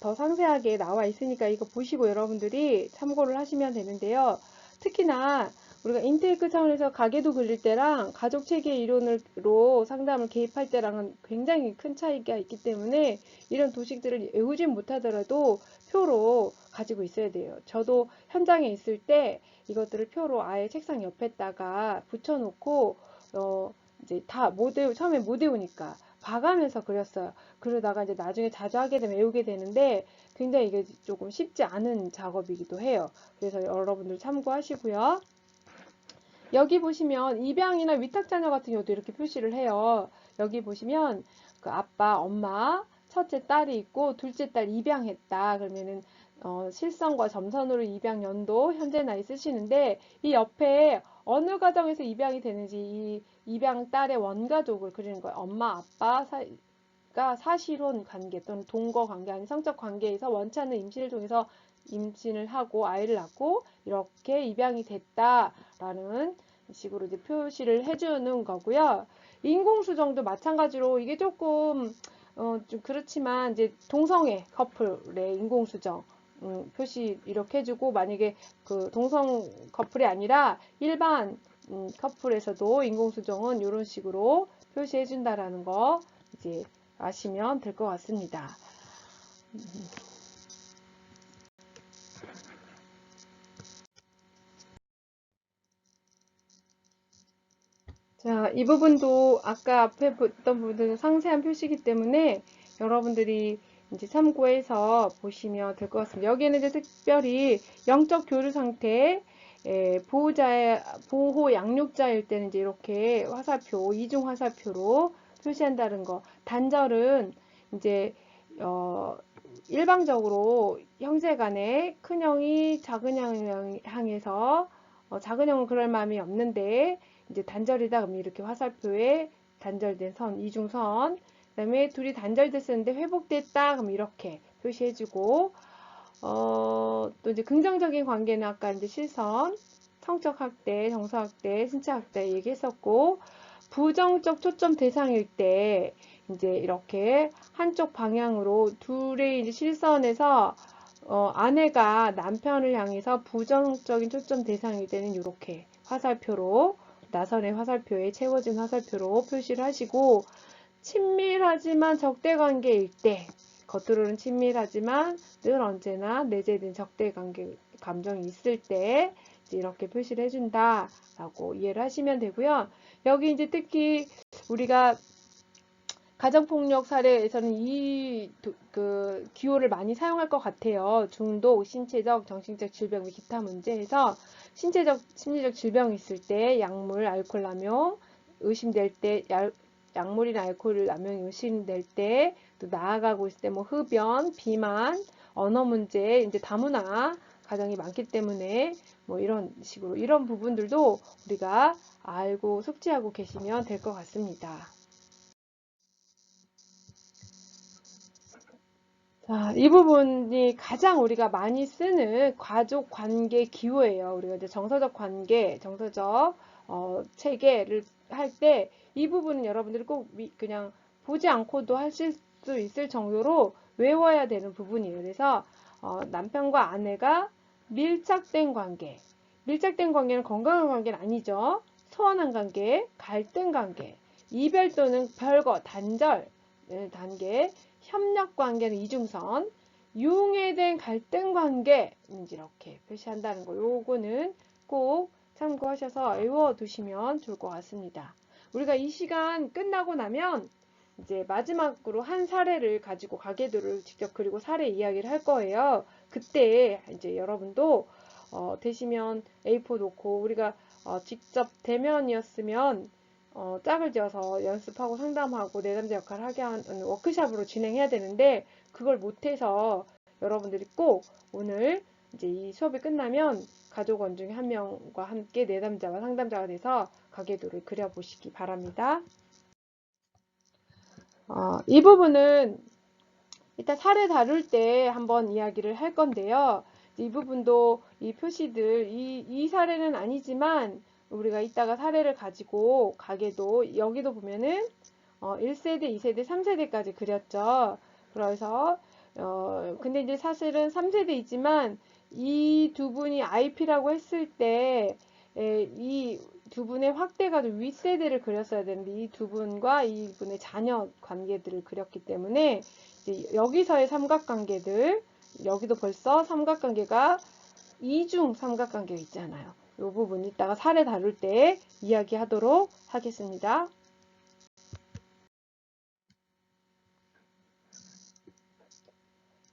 더 상세하게 나와 있으니까 이거 보시고 여러분들이 참고를 하시면 되는데요. 특히나 우리가 인테이크 차원에서 가계도 그릴 때랑 가족 체계 이론으로 상담을 개입할 때랑은 굉장히 큰 차이가 있기 때문에 이런 도식들을 외우진 못하더라도 표로 가지고 있어야 돼요. 저도 현장에 있을 때 이것들을 표로 아예 책상 옆에다가 붙여놓고 이제 다 처음에 못 외우니까 봐가면서 그렸어요. 그러다가 이제 나중에 자주 하게 되면 외우게 되는데 굉장히 이게 조금 쉽지 않은 작업이기도 해요. 그래서 여러분들 참고하시고요. 여기 보시면 입양이나 위탁자녀 같은 경우도 이렇게 표시를 해요. 여기 보시면 그 아빠, 엄마, 첫째 딸이 있고 둘째 딸 입양했다. 그러면은 실선과 점선으로 입양 연도, 현재 나이 쓰시는데 이 옆에 어느 가정에서 입양이 되는지 이 입양 딸의 원가족을 그리는 거예요. 엄마, 아빠가 사실혼 관계 또는 동거 관계 아닌 성적 관계에서 원치 않는 임신을 통해서 임신을 하고 아이를 낳고 이렇게 입양이 됐다라는 식으로 이제 표시를 해주는 거고요. 인공수정도 마찬가지로 이게 조금 좀 그렇지만 이제 동성애 커플의 인공수정 표시 이렇게 해주고 만약에 그 동성 커플이 아니라 일반 커플에서도 인공수정은 이런 식으로 표시해 준다라는 거 이제 아시면 될 것 같습니다. 자, 이 부분도 아까 앞에 봤던 부분은 상세한 표시이기 때문에 여러분들이 이제 참고해서 보시면 될 것 같습니다. 여기에는 이제 특별히 영적 교류 상태, 보호 양육자일 때는 이제 이렇게 화살표, 이중 화살표로 표시한다는 거. 단절은 이제, 일방적으로 형제 간에 큰형이 작은형을 향해서, 작은형은 그럴 마음이 없는데, 이제 단절이다 그러면 이렇게 화살표에 단절된 선, 이중선, 그 다음에 둘이 단절됐었는데 회복됐다 그러면 이렇게 표시해주고, 또 이제 긍정적인 관계는 아까 이제 실선, 성적 학대, 정서 학대, 신체 학대 얘기했었고, 부정적 초점 대상일 때 이제 이렇게 한쪽 방향으로 둘의 이제 실선에서 아내가 남편을 향해서 부정적인 초점 대상일 때는 이렇게 화살표로 나선의 화살표에 채워진 화살표로 표시를 하시고 친밀하지만 적대관계일 때 겉으로는 친밀하지만 늘 언제나 내재된 적대관계 감정이 있을 때 이렇게 표시를 해준다 라고 이해를 하시면 되고요. 여기 이제 특히 우리가 가정폭력 사례에서는 그 기호를 많이 사용할 것 같아요. 중독, 신체적, 정신적 질병 및 기타 문제에서 신체적, 심리적 질병이 있을 때 약물, 알코올 남용, 의심될 때 약물이나 알코올 남용이 의심될 때 또 나아가고 있을 때 뭐 흡연, 비만, 언어 문제, 이제 다문화 가정이 많기 때문에 뭐 이런 식으로 이런 부분들도 우리가 알고 숙지하고 계시면 될 것 같습니다. 자, 이 부분이 가장 우리가 많이 쓰는 가족 관계 기호예요. 우리가 이제 정서적 관계, 정서적 체계를 할 때 이 부분은 여러분들이 꼭 그냥 보지 않고도 하실 수 있을 정도로 외워야 되는 부분이에요. 그래서 남편과 아내가 밀착된 관계, 밀착된 관계는 건강한 관계는 아니죠. 소원한 관계, 갈등 관계, 이별 또는 별거, 단절 단계, 협력 관계는 이중선, 융해된 갈등 관계 이렇게 표시한다는 거. 요거는 꼭 참고하셔서 외워두시면 좋을 것 같습니다. 우리가 이 시간 끝나고 나면 이제 마지막으로 한 사례를 가지고 가계도를 직접 그리고 사례 이야기를 할 거예요. 그때 이제 여러분도 되시면 A4 놓고 우리가 직접 대면이었으면 짝을 지어서 연습하고 상담하고 내담자 역할을 하게 하는 워크샵으로 진행해야 되는데 그걸 못해서 여러분들이 꼭 오늘 이제 이 수업이 끝나면 가족원 중에 한 명과 함께 내담자와 상담자가 돼서 가계도를 그려보시기 바랍니다. 이 부분은 일단 사례 다룰 때 한번 이야기를 할 건데요. 이 부분도 이 표시들, 이 사례는 아니지만 우리가 이따가 사례를 가지고 가게도 여기도 보면은 1세대, 2세대, 3세대까지 그렸죠. 그래서 근데 이제 사실은 3세대이지만 이 두 분이 IP라고 했을 때 이 두 분의 확대가 좀 윗세대를 그렸어야 되는데 이 두 분과 이분의 자녀 관계들을 그렸기 때문에 이제 여기서의 삼각관계들, 여기도 벌써 삼각관계가 이중 삼각관계가 있잖아요. 이 부분 이따가 사례 다룰 때 이야기하도록 하겠습니다.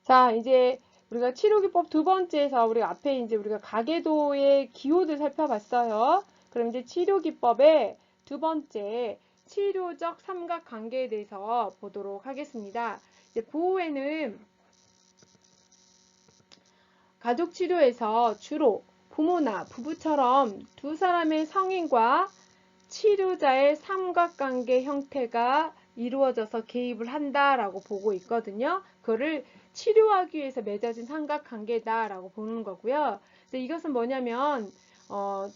자, 이제 우리가 치료기법 두 번째에서 우리가 앞에 이제 우리가 가계도의 기호들 살펴봤어요. 그럼 이제 치료기법의 두 번째 치료적 삼각관계에 대해서 보도록 하겠습니다. 이제 보호에는 가족치료에서 주로 부모나 부부처럼 두 사람의 성인과 치료자의 삼각관계 형태가 이루어져서 개입을 한다라고 보고 있거든요. 그거를 치료하기 위해서 맺어진 삼각관계다라고 보는 거고요. 그래서 이것은 뭐냐면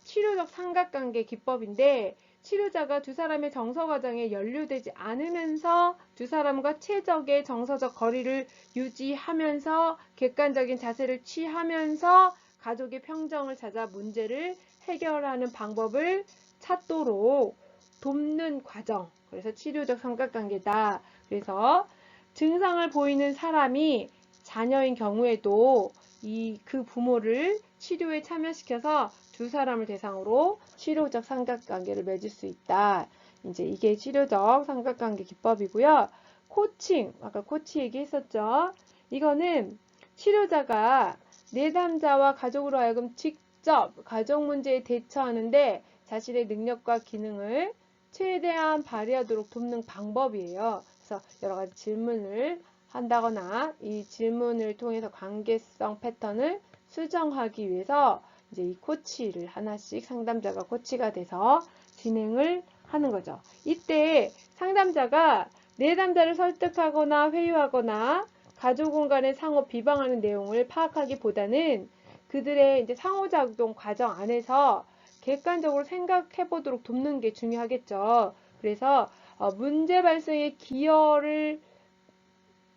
치료적 삼각관계 기법인데 치료자가 두 사람의 정서 과정에 연루되지 않으면서 두 사람과 최적의 정서적 거리를 유지하면서 객관적인 자세를 취하면서 가족의 평정을 찾아 문제를 해결하는 방법을 찾도록 돕는 과정. 그래서 치료적 삼각관계다. 그래서 증상을 보이는 사람이 자녀인 경우에도 그 부모를 치료에 참여시켜서 두 사람을 대상으로 치료적 삼각관계를 맺을 수 있다. 이제 이게 치료적 삼각관계 기법이고요. 코칭, 아까 코치 얘기했었죠. 이거는 치료자가 내담자와 가족으로 하여금 직접 가족 문제에 대처하는데 자신의 능력과 기능을 최대한 발휘하도록 돕는 방법이에요. 그래서 여러 가지 질문을 한다거나 이 질문을 통해서 관계성 패턴을 수정하기 위해서 이제 이 코치를 하나씩 상담자가 코치가 돼서 진행을 하는 거죠. 이때 상담자가 내담자를 설득하거나 회유하거나 가족 간의 상호 비방하는 내용을 파악하기보다는 그들의 이제 상호작용 과정 안에서 객관적으로 생각해 보도록 돕는 게 중요하겠죠. 그래서 문제 발생에 기여를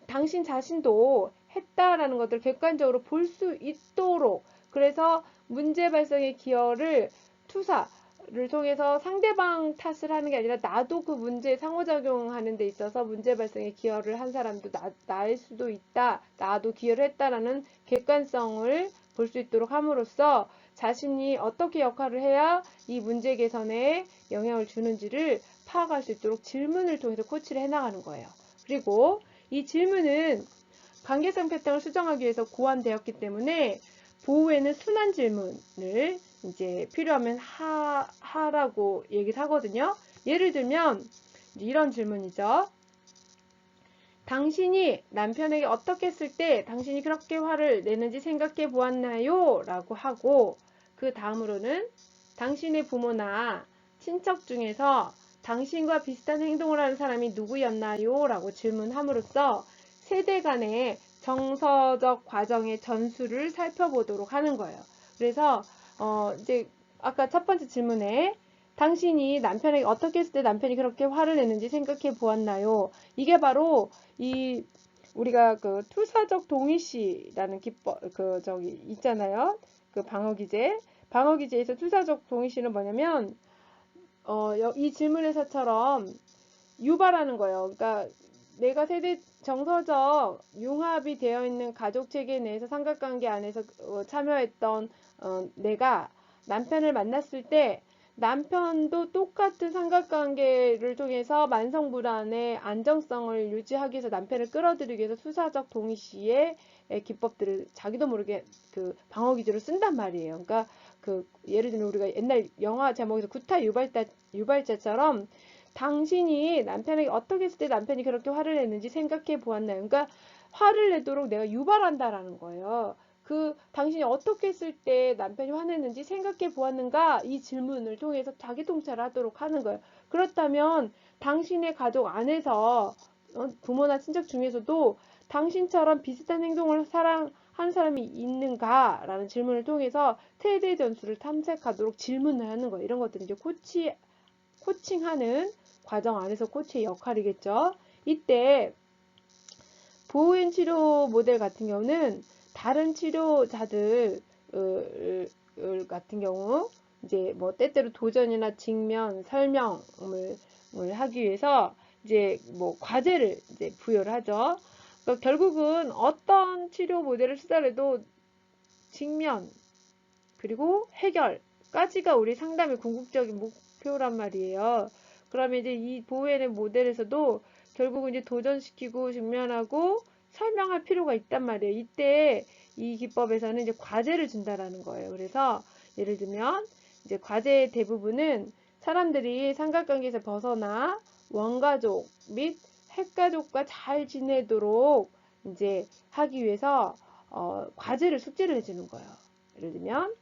당신 자신도 했다라는 것들을 객관적으로 볼 수 있도록, 그래서 문제 발생의 기여를 투사를 통해서 상대방 탓을 하는 게 아니라 나도 그 문제에 상호작용하는 데 있어서 문제 발생에 기여를 한 사람도 나일 수도 있다, 나도 기여를 했다라는 객관성을 볼 수 있도록 함으로써 자신이 어떻게 역할을 해야 이 문제 개선에 영향을 주는지를 파악할 수 있도록 질문을 통해서 코치를 해나가는 거예요. 그리고 이 질문은 관계성 패턴을 수정하기 위해서 고안되었기 때문에 보호에는 순환 질문을 이제 필요하면 하라고 얘기를 하거든요. 예를 들면 이런 질문이죠. 당신이 남편에게 어떻게 했을 때 당신이 그렇게 화를 내는지 생각해 보았나요? 라고 하고 그 다음으로는 당신의 부모나 친척 중에서 당신과 비슷한 행동을 하는 사람이 누구였나요? 라고 질문함으로써 세대 간의 정서적 과정의 전수를 살펴보도록 하는 거예요. 그래서 이제 아까 첫 번째 질문에 당신이 남편에게 어떻게 했을 때 남편이 그렇게 화를 내는지 생각해 보았나요? 이게 바로 우리가 그 투사적 동의시라는 기법 저기 있잖아요. 그 방어기제에서 투사적 동의시는 뭐냐면 이 질문에서처럼 유발하는 거예요. 그러니까 내가 세대 정서적 융합이 되어 있는 가족 체계 내에서 삼각관계 안에서 참여했던 내가 남편을 만났을 때 남편도 똑같은 삼각관계를 통해서 만성불안의 안정성을 유지하기 위해서 남편을 끌어들이기 위해서 수사적 동의시의 기법들을 자기도 모르게 그 방어기제로 쓴단 말이에요. 그러니까 예를 들면 우리가 옛날 영화 제목에서 구타 유발자처럼 당신이 남편에게 어떻게 했을 때 남편이 그렇게 화를 냈는지 생각해 보았나요? 그러니까 화를 내도록 내가 유발한다라는 거예요. 당신이 어떻게 했을 때 남편이 화냈는지 생각해 보았는가? 이 질문을 통해서 자기 통찰을 하도록 하는 거예요. 그렇다면 당신의 가족 안에서 부모나 친척 중에서도 당신처럼 비슷한 행동을 하는 사람이 있는가? 라는 질문을 통해서 세대 전수를 탐색하도록 질문을 하는 거예요. 이런 것들이 이제 코칭하는 과정 안에서 코치의 역할이겠죠. 이때 보호인 치료 모델 같은 경우는 다른 치료자들 같은 경우 이제 뭐 때때로 도전이나 직면, 설명을 하기 위해서 이제 뭐 과제를 이제 부여를 하죠. 그러니까 결국은 어떤 치료 모델을 쓰더라도 직면 그리고 해결까지가 우리 상담의 궁극적인 목표란 말이에요. 그러면 이제 이 보호해낸 모델에서도 결국은 이제 도전시키고 직면하고 설명할 필요가 있단 말이에요. 이때 이 기법에서는 이제 과제를 준다라는 거예요. 그래서 예를 들면 이제 과제의 대부분은 사람들이 삼각관계에서 벗어나 원가족 및 핵가족과 잘 지내도록 이제 하기 위해서 과제를 숙제를 해주는 거예요. 예를 들면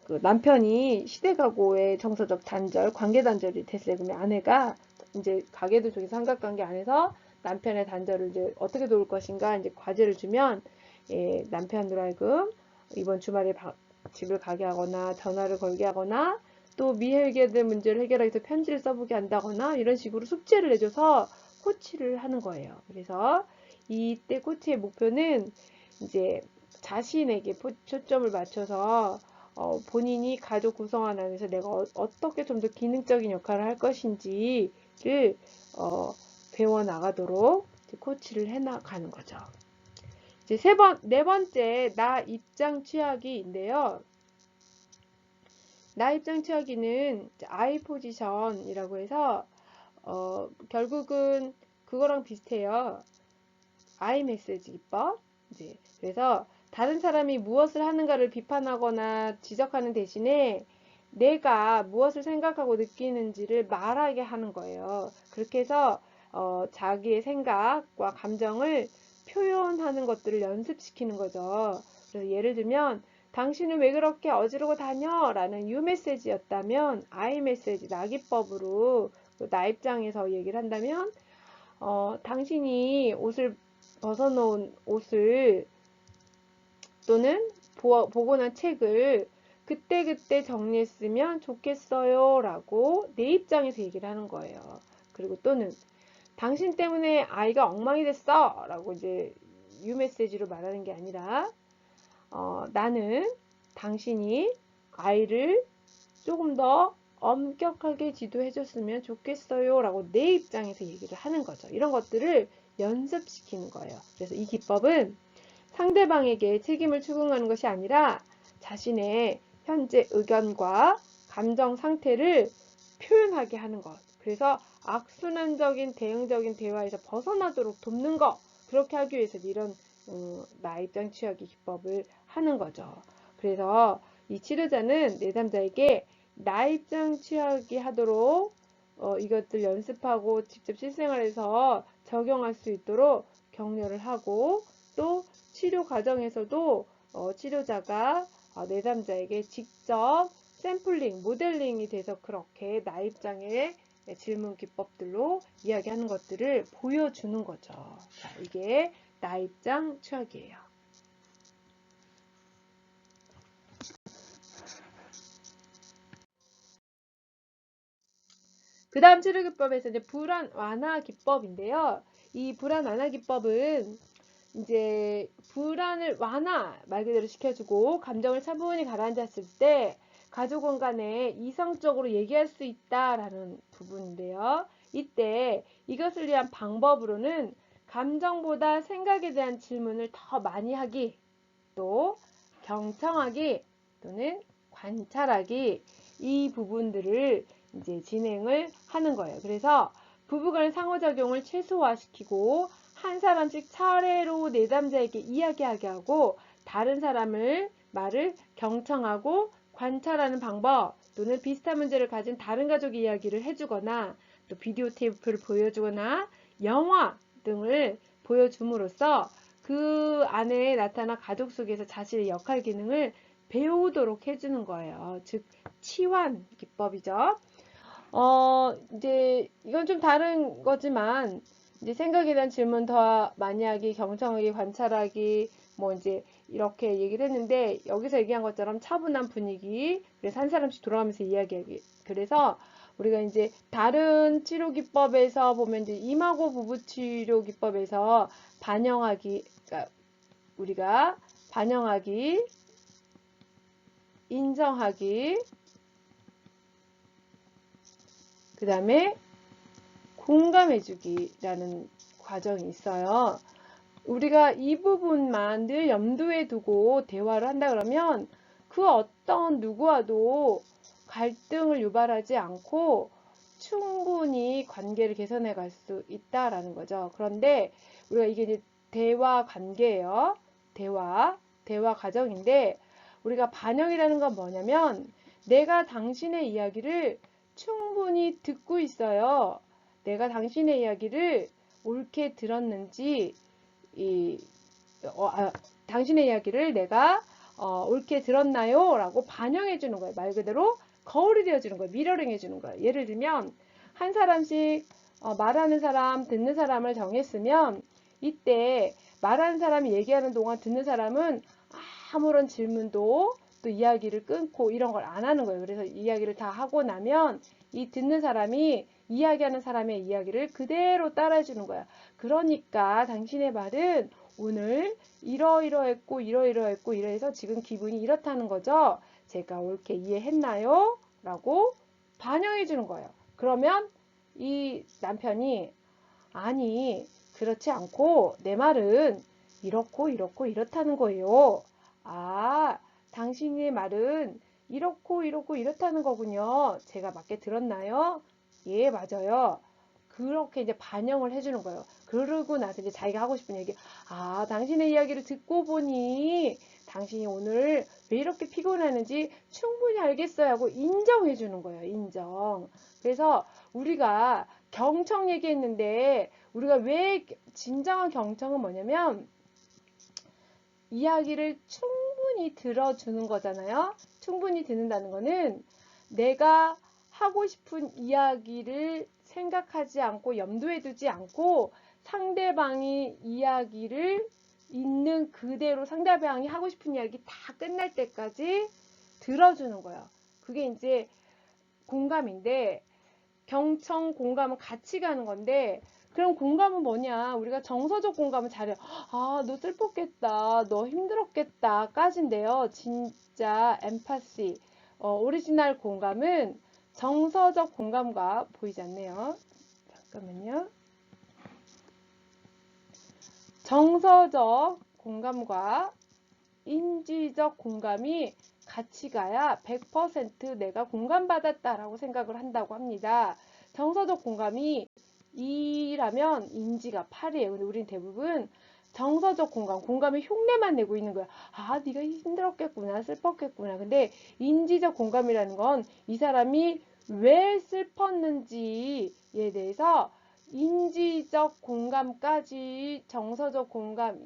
그 남편이 시댁하고의 정서적 단절, 관계 단절이 됐어요. 그러면 아내가 이제 가계도 저기 삼각관계 안에서 남편의 단절을 이제 어떻게 도울 것인가 이제 과제를 주면 남편으로 하여금 이번 주말에 집을 가게 하거나 전화를 걸게 하거나 또 미해결된 문제를 해결하기 위해서 편지를 써보게 한다거나 이런 식으로 숙제를 내줘서 코치를 하는 거예요. 그래서 이때 코치의 목표는 이제 자신에게 초점을 맞춰서 본인이 가족 구성원 안에서 내가 어떻게 좀 더 기능적인 역할을 할 것인지를 배워나가도록 코치를 해나가는 거죠. 이제 네 번째, 나 입장 취하기인데요. 나 입장 취하기는 I 포지션이라고 해서 결국은 그거랑 비슷해요. I 메시지 기법. 이제 그래서 다른 사람이 무엇을 하는가를 비판하거나 지적하는 대신에 내가 무엇을 생각하고 느끼는지를 말하게 하는 거예요. 그렇게 해서 자기의 생각과 감정을 표현하는 것들을 연습시키는 거죠. 그래서 예를 들면 당신은 왜 그렇게 어지르고 다녀? 라는 U 메시지였다면 I 메시지, 나 기법으로 나 입장에서 얘기를 한다면 당신이 옷을 벗어놓은 옷을 또는 보고 난 책을 그때그때 정리했으면 좋겠어요 라고 내 입장에서 얘기를 하는 거예요. 그리고 또는 당신 때문에 아이가 엉망이 됐어 라고 이제 유메시지로 말하는 게 아니라 나는 당신이 아이를 조금 더 엄격하게 지도해줬으면 좋겠어요 라고 내 입장에서 얘기를 하는 거죠. 이런 것들을 연습시키는 거예요. 그래서 이 기법은 상대방에게 책임을 추궁하는 것이 아니라 자신의 현재 의견과 감정 상태를 표현하게 하는 것. 그래서 악순환적인 대응적인 대화에서 벗어나도록 돕는 것. 그렇게 하기 위해서 이런 나 입장 취하기 기법을 하는 거죠. 그래서 이 치료자는 내담자에게 나 입장 취하기 하도록 이것들 연습하고 직접 실생활에서 적용할 수 있도록 격려를 하고 또 치료 과정에서도 치료자가 내담자에게 직접 샘플링, 모델링이 돼서 그렇게 나 입장의 질문 기법들로 이야기하는 것들을 보여주는 거죠. 자, 이게 나 입장 취하기예요. 그 다음 치료 기법에서 이제 불안 완화 기법인데요. 이 불안 완화 기법은 이제 불안을 완화 말 그대로 시켜주고 감정을 차분히 가라앉았을 때 가족원 간에 이성적으로 얘기할 수 있다라는 부분인데요. 이때 이것을 위한 방법으로는 감정보다 생각에 대한 질문을 더 많이 하기, 또 경청하기 또는 관찰하기 이 부분들을 이제 진행을 하는 거예요. 그래서 부부간 상호작용을 최소화시키고 한 사람씩 차례로 내담자에게 이야기하게 하고 다른 사람을 말을 경청하고 관찰하는 방법 또는 비슷한 문제를 가진 다른 가족의 이야기를 해주거나 또 비디오 테이프를 보여주거나 영화 등을 보여줌으로써 그 안에 나타난 가족 속에서 자신의 역할 기능을 배우도록 해주는 거예요. 즉 치환 기법이죠. 이제 이건 좀 다른 거지만 이제 생각에 대한 질문 더 많이 하기, 경청하기, 관찰하기, 뭐 이제 이렇게 얘기를 했는데 여기서 얘기한 것처럼 차분한 분위기, 그래서 한 사람씩 돌아가면서 이야기하기. 그래서 우리가 이제 다른 치료 기법에서 보면 이제 임하고 부부 치료 기법에서 반영하기, 그러니까 우리가 반영하기, 인정하기, 그 다음에 공감해주기라는 과정이 있어요. 우리가 이 부분만 늘 염두에 두고 대화를 한다 그러면 그 어떤 누구와도 갈등을 유발하지 않고 충분히 관계를 개선해 갈 수 있다라는 거죠. 그런데 우리가 이게 이제 대화 관계예요. 대화 과정인데 우리가 반영이라는 건 뭐냐면 내가 당신의 이야기를 충분히 듣고 있어요. 내가 당신의 이야기를 옳게 들었는지 당신의 이야기를 내가 옳게 들었나요? 라고 반영해 주는 거예요. 말 그대로 거울이 되어 주는 거예요. 미러링 해 주는 거예요. 예를 들면 한 사람씩 말하는 사람, 듣는 사람을 정했으면 이때 말하는 사람이 얘기하는 동안 듣는 사람은 아무런 질문도 또 이야기를 끊고 이런 걸 안 하는 거예요. 그래서 이야기를 다 하고 나면 이 듣는 사람이 이야기하는 사람의 이야기를 그대로 따라해 주는 거야. 그러니까 당신의 말은 오늘 이러이러했고 이러이러했고 이래서 지금 기분이 이렇다는 거죠. 제가 옳게 이해했나요? 라고 반영해 주는 거예요. 그러면 이 남편이 아니 그렇지 않고 내 말은 이렇고 이렇고 이렇다는 거예요. 아, 당신의 말은 이렇고 이렇고 이렇다는 거군요. 제가 맞게 들었나요? 예, 맞아요. 그렇게 이제 반영을 해주는 거예요. 그러고 나서 이제 자기가 하고 싶은 얘기, 아, 당신의 이야기를 듣고 보니 당신이 오늘 왜 이렇게 피곤하는지 충분히 알겠어요 하고 인정해 주는 거예요. 인정. 그래서 우리가 경청 얘기했는데 우리가 왜 진정한 경청은 뭐냐면 이야기를 충분히 들어주는 거잖아요. 충분히 듣는다는 거는 내가 하고 싶은 이야기를 생각하지 않고 염두에 두지 않고 상대방이 이야기를 있는 그대로 상대방이 하고 싶은 이야기 다 끝날 때까지 들어주는 거예요. 그게 이제 공감인데 경청, 공감은 같이 가는 건데 그럼 공감은 뭐냐? 우리가 정서적 공감은 잘해요. 아, 너 슬펐겠다. 너 힘들었겠다. 까진데요. 진짜 엠파시, 오리지널 공감은 정서적 공감과 보이지 않네요. 잠깐만요. 정서적 공감과 인지적 공감이 같이 가야 100% 내가 공감받았다라고 생각을 한다고 합니다. 정서적 공감이 2라면 인지가 8이에요. 근데 우린 대부분 정서적 공감의 흉내만 내고 있는 거야. 아, 네가 힘들었겠구나, 슬펐겠구나. 근데 인지적 공감이라는 건 이 사람이 왜 슬펐는지에 대해서 인지적 공감까지 정서적 공감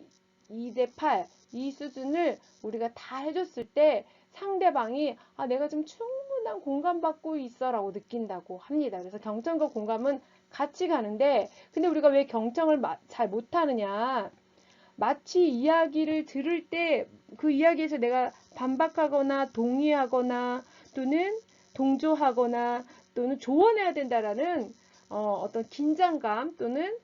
2대 8, 이 수준을 우리가 다 해줬을 때 상대방이 아, 내가 좀 충분한 공감받고 있어 라고 느낀다고 합니다. 그래서 경청과 공감은 같이 가는데 근데 우리가 왜 경청을 잘 못하느냐, 마치 이야기를 들을 때 그 이야기에서 내가 반박하거나 동의하거나 또는 동조하거나 또는 조언해야 된다라는 어떤 긴장감 또는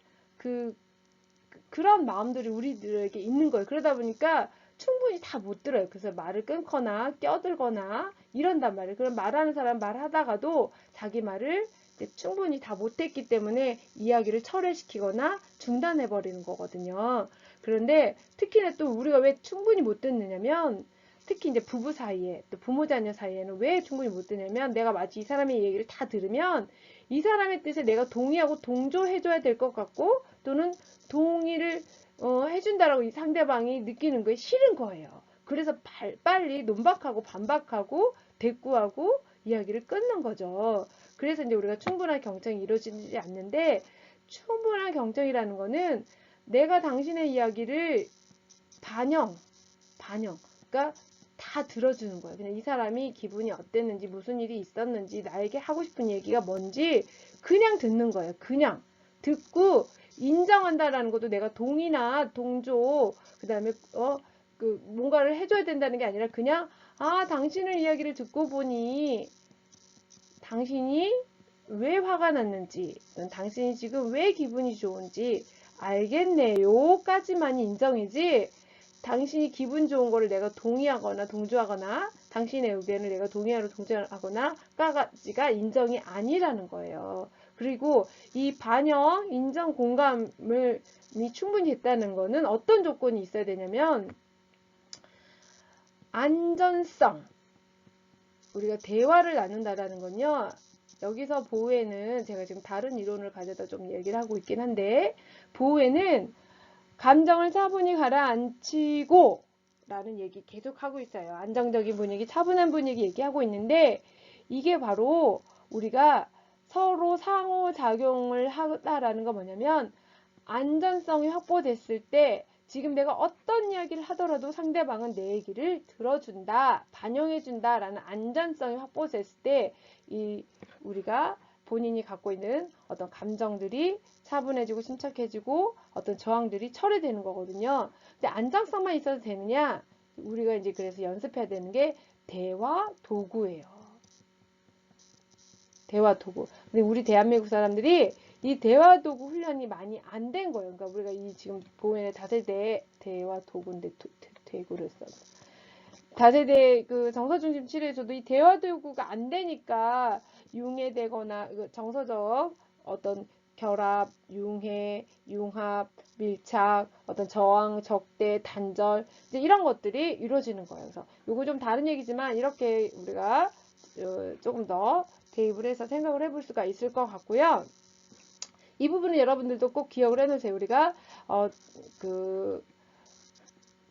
그런 마음들이 우리들에게 있는 거예요. 그러다 보니까 충분히 다 못 들어요. 그래서 말을 끊거나 껴들거나 이런단 말이에요. 그럼 말하는 사람 말하다가도 자기 말을 충분히 다 못했기 때문에 이야기를 철회시키거나 중단해버리는 거거든요. 그런데 특히나 또 우리가 왜 충분히 못 듣느냐면 특히 이제 부부 사이에 또 부모 자녀 사이에는 왜 충분히 못 듣냐면 내가 마치 이 사람의 얘기를 다 들으면 이 사람의 뜻에 내가 동의하고 동조해줘야 될 것 같고 또는 동의를 해준다라고 이 상대방이 느끼는 거에 싫은 거예요. 그래서 빨리 논박하고 반박하고 대꾸하고 이야기를 끊는 거죠. 그래서 이제 우리가 충분한 경청이 이루어지지 않는데 충분한 경청이라는 거는 내가 당신의 이야기를 그러니까 다 들어주는 거예요. 그냥 이 사람이 기분이 어땠는지 무슨 일이 있었는지 나에게 하고 싶은 얘기가 뭔지 그냥 듣는 거예요. 그냥 듣고 인정한다라는 것도 내가 동의나 동조 그다음에 뭔가를 해줘야 된다는 게 아니라 그냥 아, 당신의 이야기를 듣고 보니 당신이 왜 화가 났는지 당신이 지금 왜 기분이 좋은지 알겠네요 까지만이 인정이지 당신이 기분 좋은 거를 내가 동의하거나 동조하거나 당신의 의견을 내가 동의하거나 동조하거나까지가 인정이 아니라는 거예요. 그리고 이 반영, 인정, 공감이 충분히 됐다는 거는 어떤 조건이 있어야 되냐면 안전성. 우리가 대화를 나눈다라는 건요. 여기서 보호에는 제가 지금 다른 이론을 가져다 좀 얘기를 하고 있긴 한데 보호에는 감정을 차분히 가라앉히고 라는 얘기 계속 하고 있어요. 안정적인 분위기, 차분한 분위기 얘기하고 있는데 이게 바로 우리가 서로 상호작용을 하다라는 건 뭐냐면 안전성이 확보됐을 때 지금 내가 어떤 이야기를 하더라도 상대방은 내 얘기를 들어준다, 반영해준다 라는 안전성이 확보됐을 때 우리가 본인이 갖고 있는 어떤 감정들이 차분해지고 침착해지고 어떤 저항들이 처리되는 거거든요. 근데 안정성만 있어도 되느냐? 우리가 이제 그래서 연습해야 되는 게 대화 도구예요. 대화 도구. 근데 우리 대한민국 사람들이 이 대화 도구 훈련이 많이 안 된 거예요. 그러니까 우리가 이 지금 보면은 다세대 대화 도구인데 대구를 써. 다세대 그 정서중심 치료에서도 이 대화 도구가 안 되니까 융해되거나 정서적 어떤 결합, 융해, 융합, 밀착, 어떤 저항, 적대, 단절 이제 이런 것들이 이루어지는 거예요. 그래서 요거 좀 다른 얘기지만 이렇게 우리가 조금 더 대입을 해서 생각을 해볼 수가 있을 것 같고요. 이 부분은 여러분들도 꼭 기억을 해놓으세요. 우리가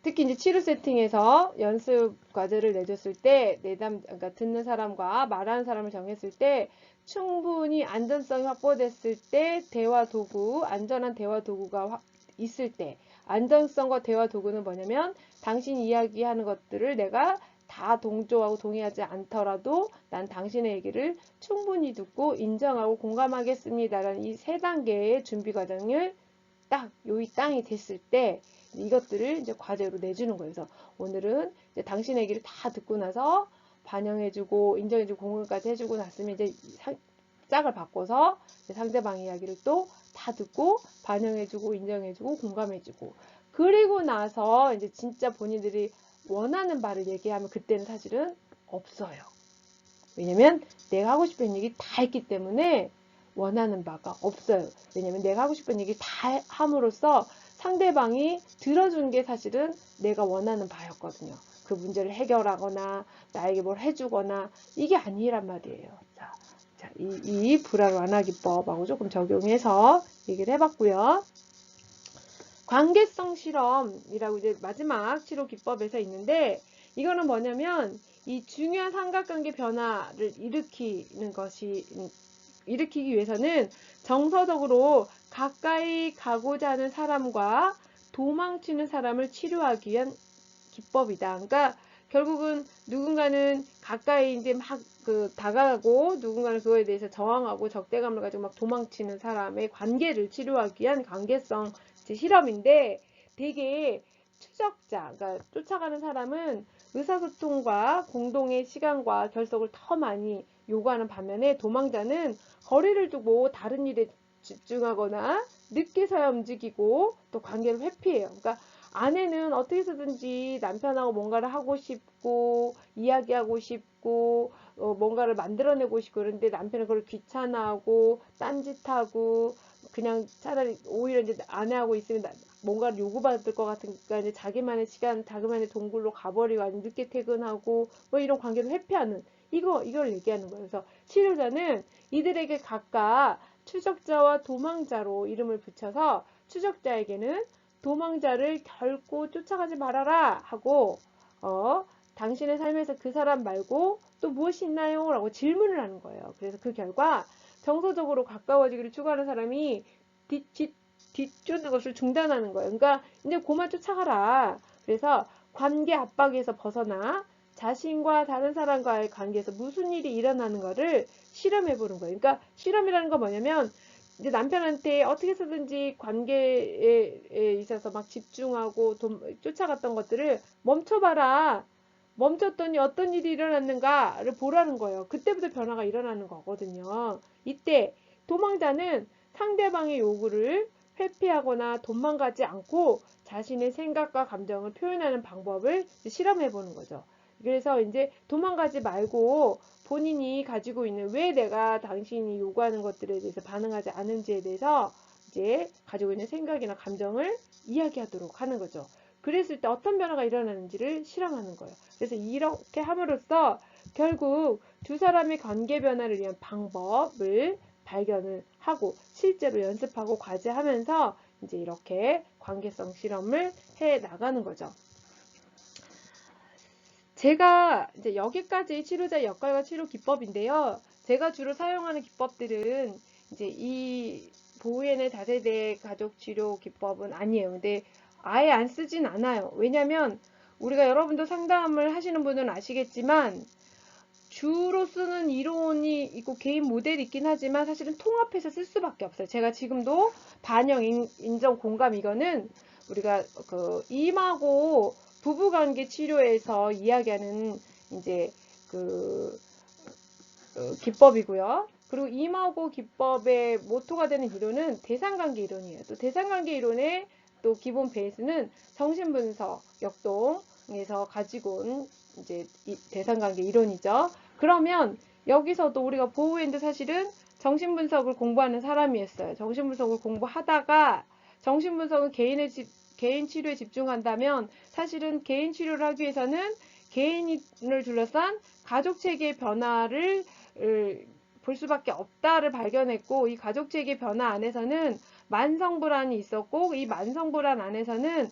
특히 이제 치료 세팅에서 연습 과제를 내줬을 때 그러니까 듣는 사람과 말하는 사람을 정했을 때 충분히 안전성이 확보됐을 때 대화 도구, 안전한 대화 도구가 있을 때 안전성과 대화 도구는 뭐냐면 당신이 이야기하는 것들을 내가 다 동조하고 동의하지 않더라도 난 당신의 얘기를 충분히 듣고 인정하고 공감하겠습니다라는 이 세 단계의 준비 과정을 딱 요이 땅이 됐을 때 이것들을 이제 과제로 내주는 거예요. 그래서 오늘은 이제 당신의 얘기를 다 듣고 나서 반영해주고 인정해주고 공감까지 해주고 났으면 이제 짝을 바꿔서 상대방 이야기를 또 다 듣고 반영해주고 인정해주고 공감해주고 그리고 나서 이제 진짜 본인들이 원하는 바를 얘기하면 그때는 사실은 없어요. 왜냐면 내가 하고 싶은 얘기 다 했기 때문에 원하는 바가 없어요. 왜냐면 내가 하고 싶은 얘기 다 함으로써 상대방이 들어준 게 사실은 내가 원하는 바였거든요. 그 문제를 해결하거나 나에게 뭘 해주거나 이게 아니란 말이에요. 자, 이 불안 완화 기법하고 조금 적용해서 얘기를 해봤고요. 관계성 실험이라고 이제 마지막 치료 기법에서 있는데 이거는 뭐냐면 이 중요한 삼각관계 변화를 일으키기 위해서는 정서적으로 가까이 가고자 하는 사람과 도망치는 사람을 치료하기 위한 기법이다. 그러니까 결국은 누군가는 가까이 이제 막 다가가고 누군가는 그거에 대해서 저항하고 적대감을 가지고 막 도망치는 사람의 관계를 치료하기 위한 관계성 실험인데 되게 추적자, 그러니까 쫓아가는 사람은 의사소통과 공동의 시간과 결속을 더 많이 요구하는 반면에 도망자는 거리를 두고 다른 일에 집중하거나 늦게서야 움직이고 또 관계를 회피해요. 그러니까 아내는 어떻게 해서든지 남편하고 뭔가를 하고 싶고 이야기하고 싶고 뭔가를 만들어내고 싶고 그런데 남편은 그걸 귀찮아하고 딴짓하고 그냥 차라리 오히려 이제 아내하고 있으면 뭔가를 요구받을 것 같으니까 이제 자기만의 시간, 자기만의 동굴로 가버리고 아니면 늦게 퇴근하고 뭐 이런 관계를 회피하는 이걸 얘기하는 거예요. 그래서 치료자는 이들에게 각각 추적자와 도망자로 이름을 붙여서 추적자에게는 도망자를 결코 쫓아가지 말아라 하고 당신의 삶에서 그 사람 말고 또 무엇이 있나요? 라고 질문을 하는 거예요. 그래서 그 결과 정서적으로 가까워지기를 추구하는 사람이 뒤쫓는 것을 중단하는 거예요. 그러니까 이제 그만 쫓아가라. 그래서 관계 압박에서 벗어나 자신과 다른 사람과의 관계에서 무슨 일이 일어나는 거를 실험해 보는 거예요. 그러니까 실험이라는 건 뭐냐면 이제 남편한테 어떻게 해서든지 관계에 있어서 막 집중하고 쫓아갔던 것들을 멈춰봐라. 멈췄더니 어떤 일이 일어났는가를 보라는 거예요. 그때부터 변화가 일어나는 거거든요. 이때 도망자는 상대방의 요구를 회피하거나 도망가지 않고 자신의 생각과 감정을 표현하는 방법을 실험해 보는 거죠. 그래서 이제 도망가지 말고 본인이 가지고 있는 왜 내가 당신이 요구하는 것들에 대해서 반응하지 않은지에 대해서 이제 가지고 있는 생각이나 감정을 이야기하도록 하는 거죠. 그랬을 때 어떤 변화가 일어나는지를 실험하는 거예요. 그래서 이렇게 함으로써 결국 두 사람의 관계 변화를 위한 방법을 발견을 하고 실제로 연습하고 과제하면서 이제 이렇게 관계성 실험을 해 나가는 거죠. 제가 이제 여기까지 치료자의 역할과 치료 기법인데요. 제가 주로 사용하는 기법들은 이제 이 보우엔의 다세대 가족 치료 기법은 아니에요. 근데 아예 안 쓰진 않아요. 왜냐면 우리가 여러분도 상담을 하시는 분은 아시겠지만 주로 쓰는 이론이 있고 개인 모델이 있긴 하지만 사실은 통합해서 쓸 수밖에 없어요. 제가 지금도 반영, 인정, 공감 이거는 우리가 그 이마고 부부관계 치료에서 이야기하는 이제 그 기법이고요. 그리고 이마고 기법의 모토가 되는 이론은 대상관계 이론이에요. 또 대상관계 이론의 또 기본 베이스는 정신분석 역동에서 가지고 온 이제 대상관계 이론이죠. 그러면 여기서도 우리가 보우엔도 사실은 정신분석을 공부하는 사람이었어요. 정신분석을 공부하다가 정신분석은 개인 치료에 집중한다면 사실은 개인 치료를 하기 위해서는 개인을 둘러싼 가족 체계의 변화를 볼 수밖에 없다를 발견했고, 이 가족 체계 변화 안에서는 만성 불안이 있었고, 이 만성 불안 안에서는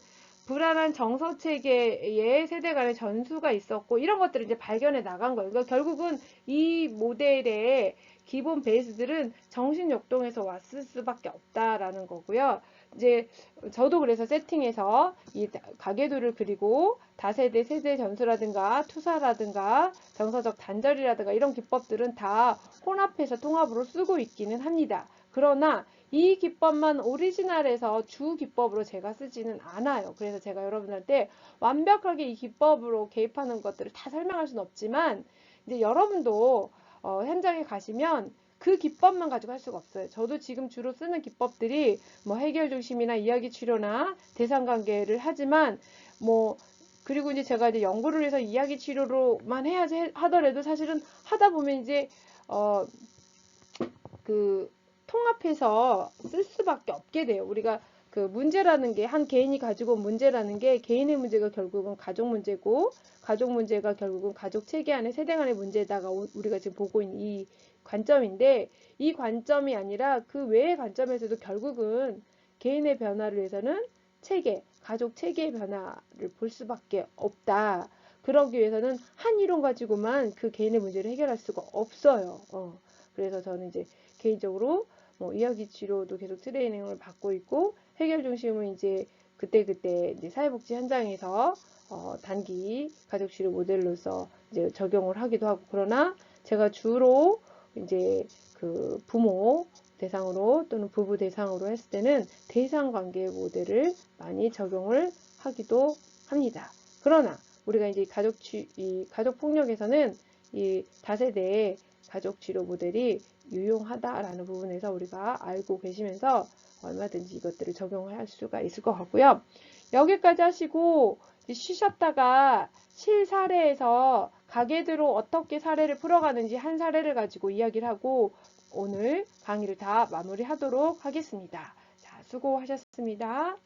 불안한 정서 체계의 세대 간의 전수가 있었고, 이런 것들을 이제 발견해 나간 거예요. 그러니까 결국은 이 모델의 기본 베이스들은 정신역동에서 왔을 수밖에 없다라는 거고요. 이제 저도 그래서 세팅에서 이 가계도를 그리고 다세대 세대 전수라든가 투사라든가 정서적 단절이라든가 이런 기법들은 다 혼합해서 통합으로 쓰고 있기는 합니다. 그러나 이 기법만 오리지널해서 주 기법으로 제가 쓰지는 않아요. 그래서 제가 여러분들한테 완벽하게 이 기법으로 개입하는 것들을 다 설명할 수는 없지만 이제 여러분도 현장에 가시면 그 기법만 가지고 할 수가 없어요. 저도 지금 주로 쓰는 기법들이 뭐 해결 중심이나 이야기 치료나 대상 관계를 하지만 뭐 그리고 이제 제가 이제 연구를 해서 이야기 치료로만 해야지 하더라도 사실은 하다 보면 이제 그 통합해서 쓸 수밖에 없게 돼요. 우리가 그 문제라는 게 한 개인이 가지고 온 문제라는 게 개인의 문제가 결국은 가족 문제고 가족 문제가 결국은 가족 체계 안에 세대 간의 문제다가 우리가 지금 보고 있는 이 관점인데 이 관점이 아니라 그 외의 관점에서도 결국은 개인의 변화를 위해서는 체계, 가족 체계의 변화를 볼 수밖에 없다. 그러기 위해서는 한 이론 가지고만 그 개인의 문제를 해결할 수가 없어요. 그래서 저는 이제 개인적으로 뭐 이야기 치료도 계속 트레이닝을 받고 있고 해결 중심은 이제 그때그때 이제 사회복지 현장에서 단기 가족 치료 모델로서 이제 적용을 하기도 하고 그러나 제가 주로 이제 그 부모 대상으로 또는 부부 대상으로 했을 때는 대상 관계 모델을 많이 적용을 하기도 합니다. 그러나 우리가 이제 이 가족 폭력에서는 이 다세대 가족 치료 모델이 유용하다라는 부분에서 우리가 알고 계시면서 얼마든지 이것들을 적용할 수가 있을 것 같고요. 여기까지 하시고 쉬셨다가 실사례에서 가계대로 어떻게 사례를 풀어가는지 한 사례를 가지고 이야기를 하고 오늘 강의를 다 마무리하도록 하겠습니다. 자, 수고하셨습니다.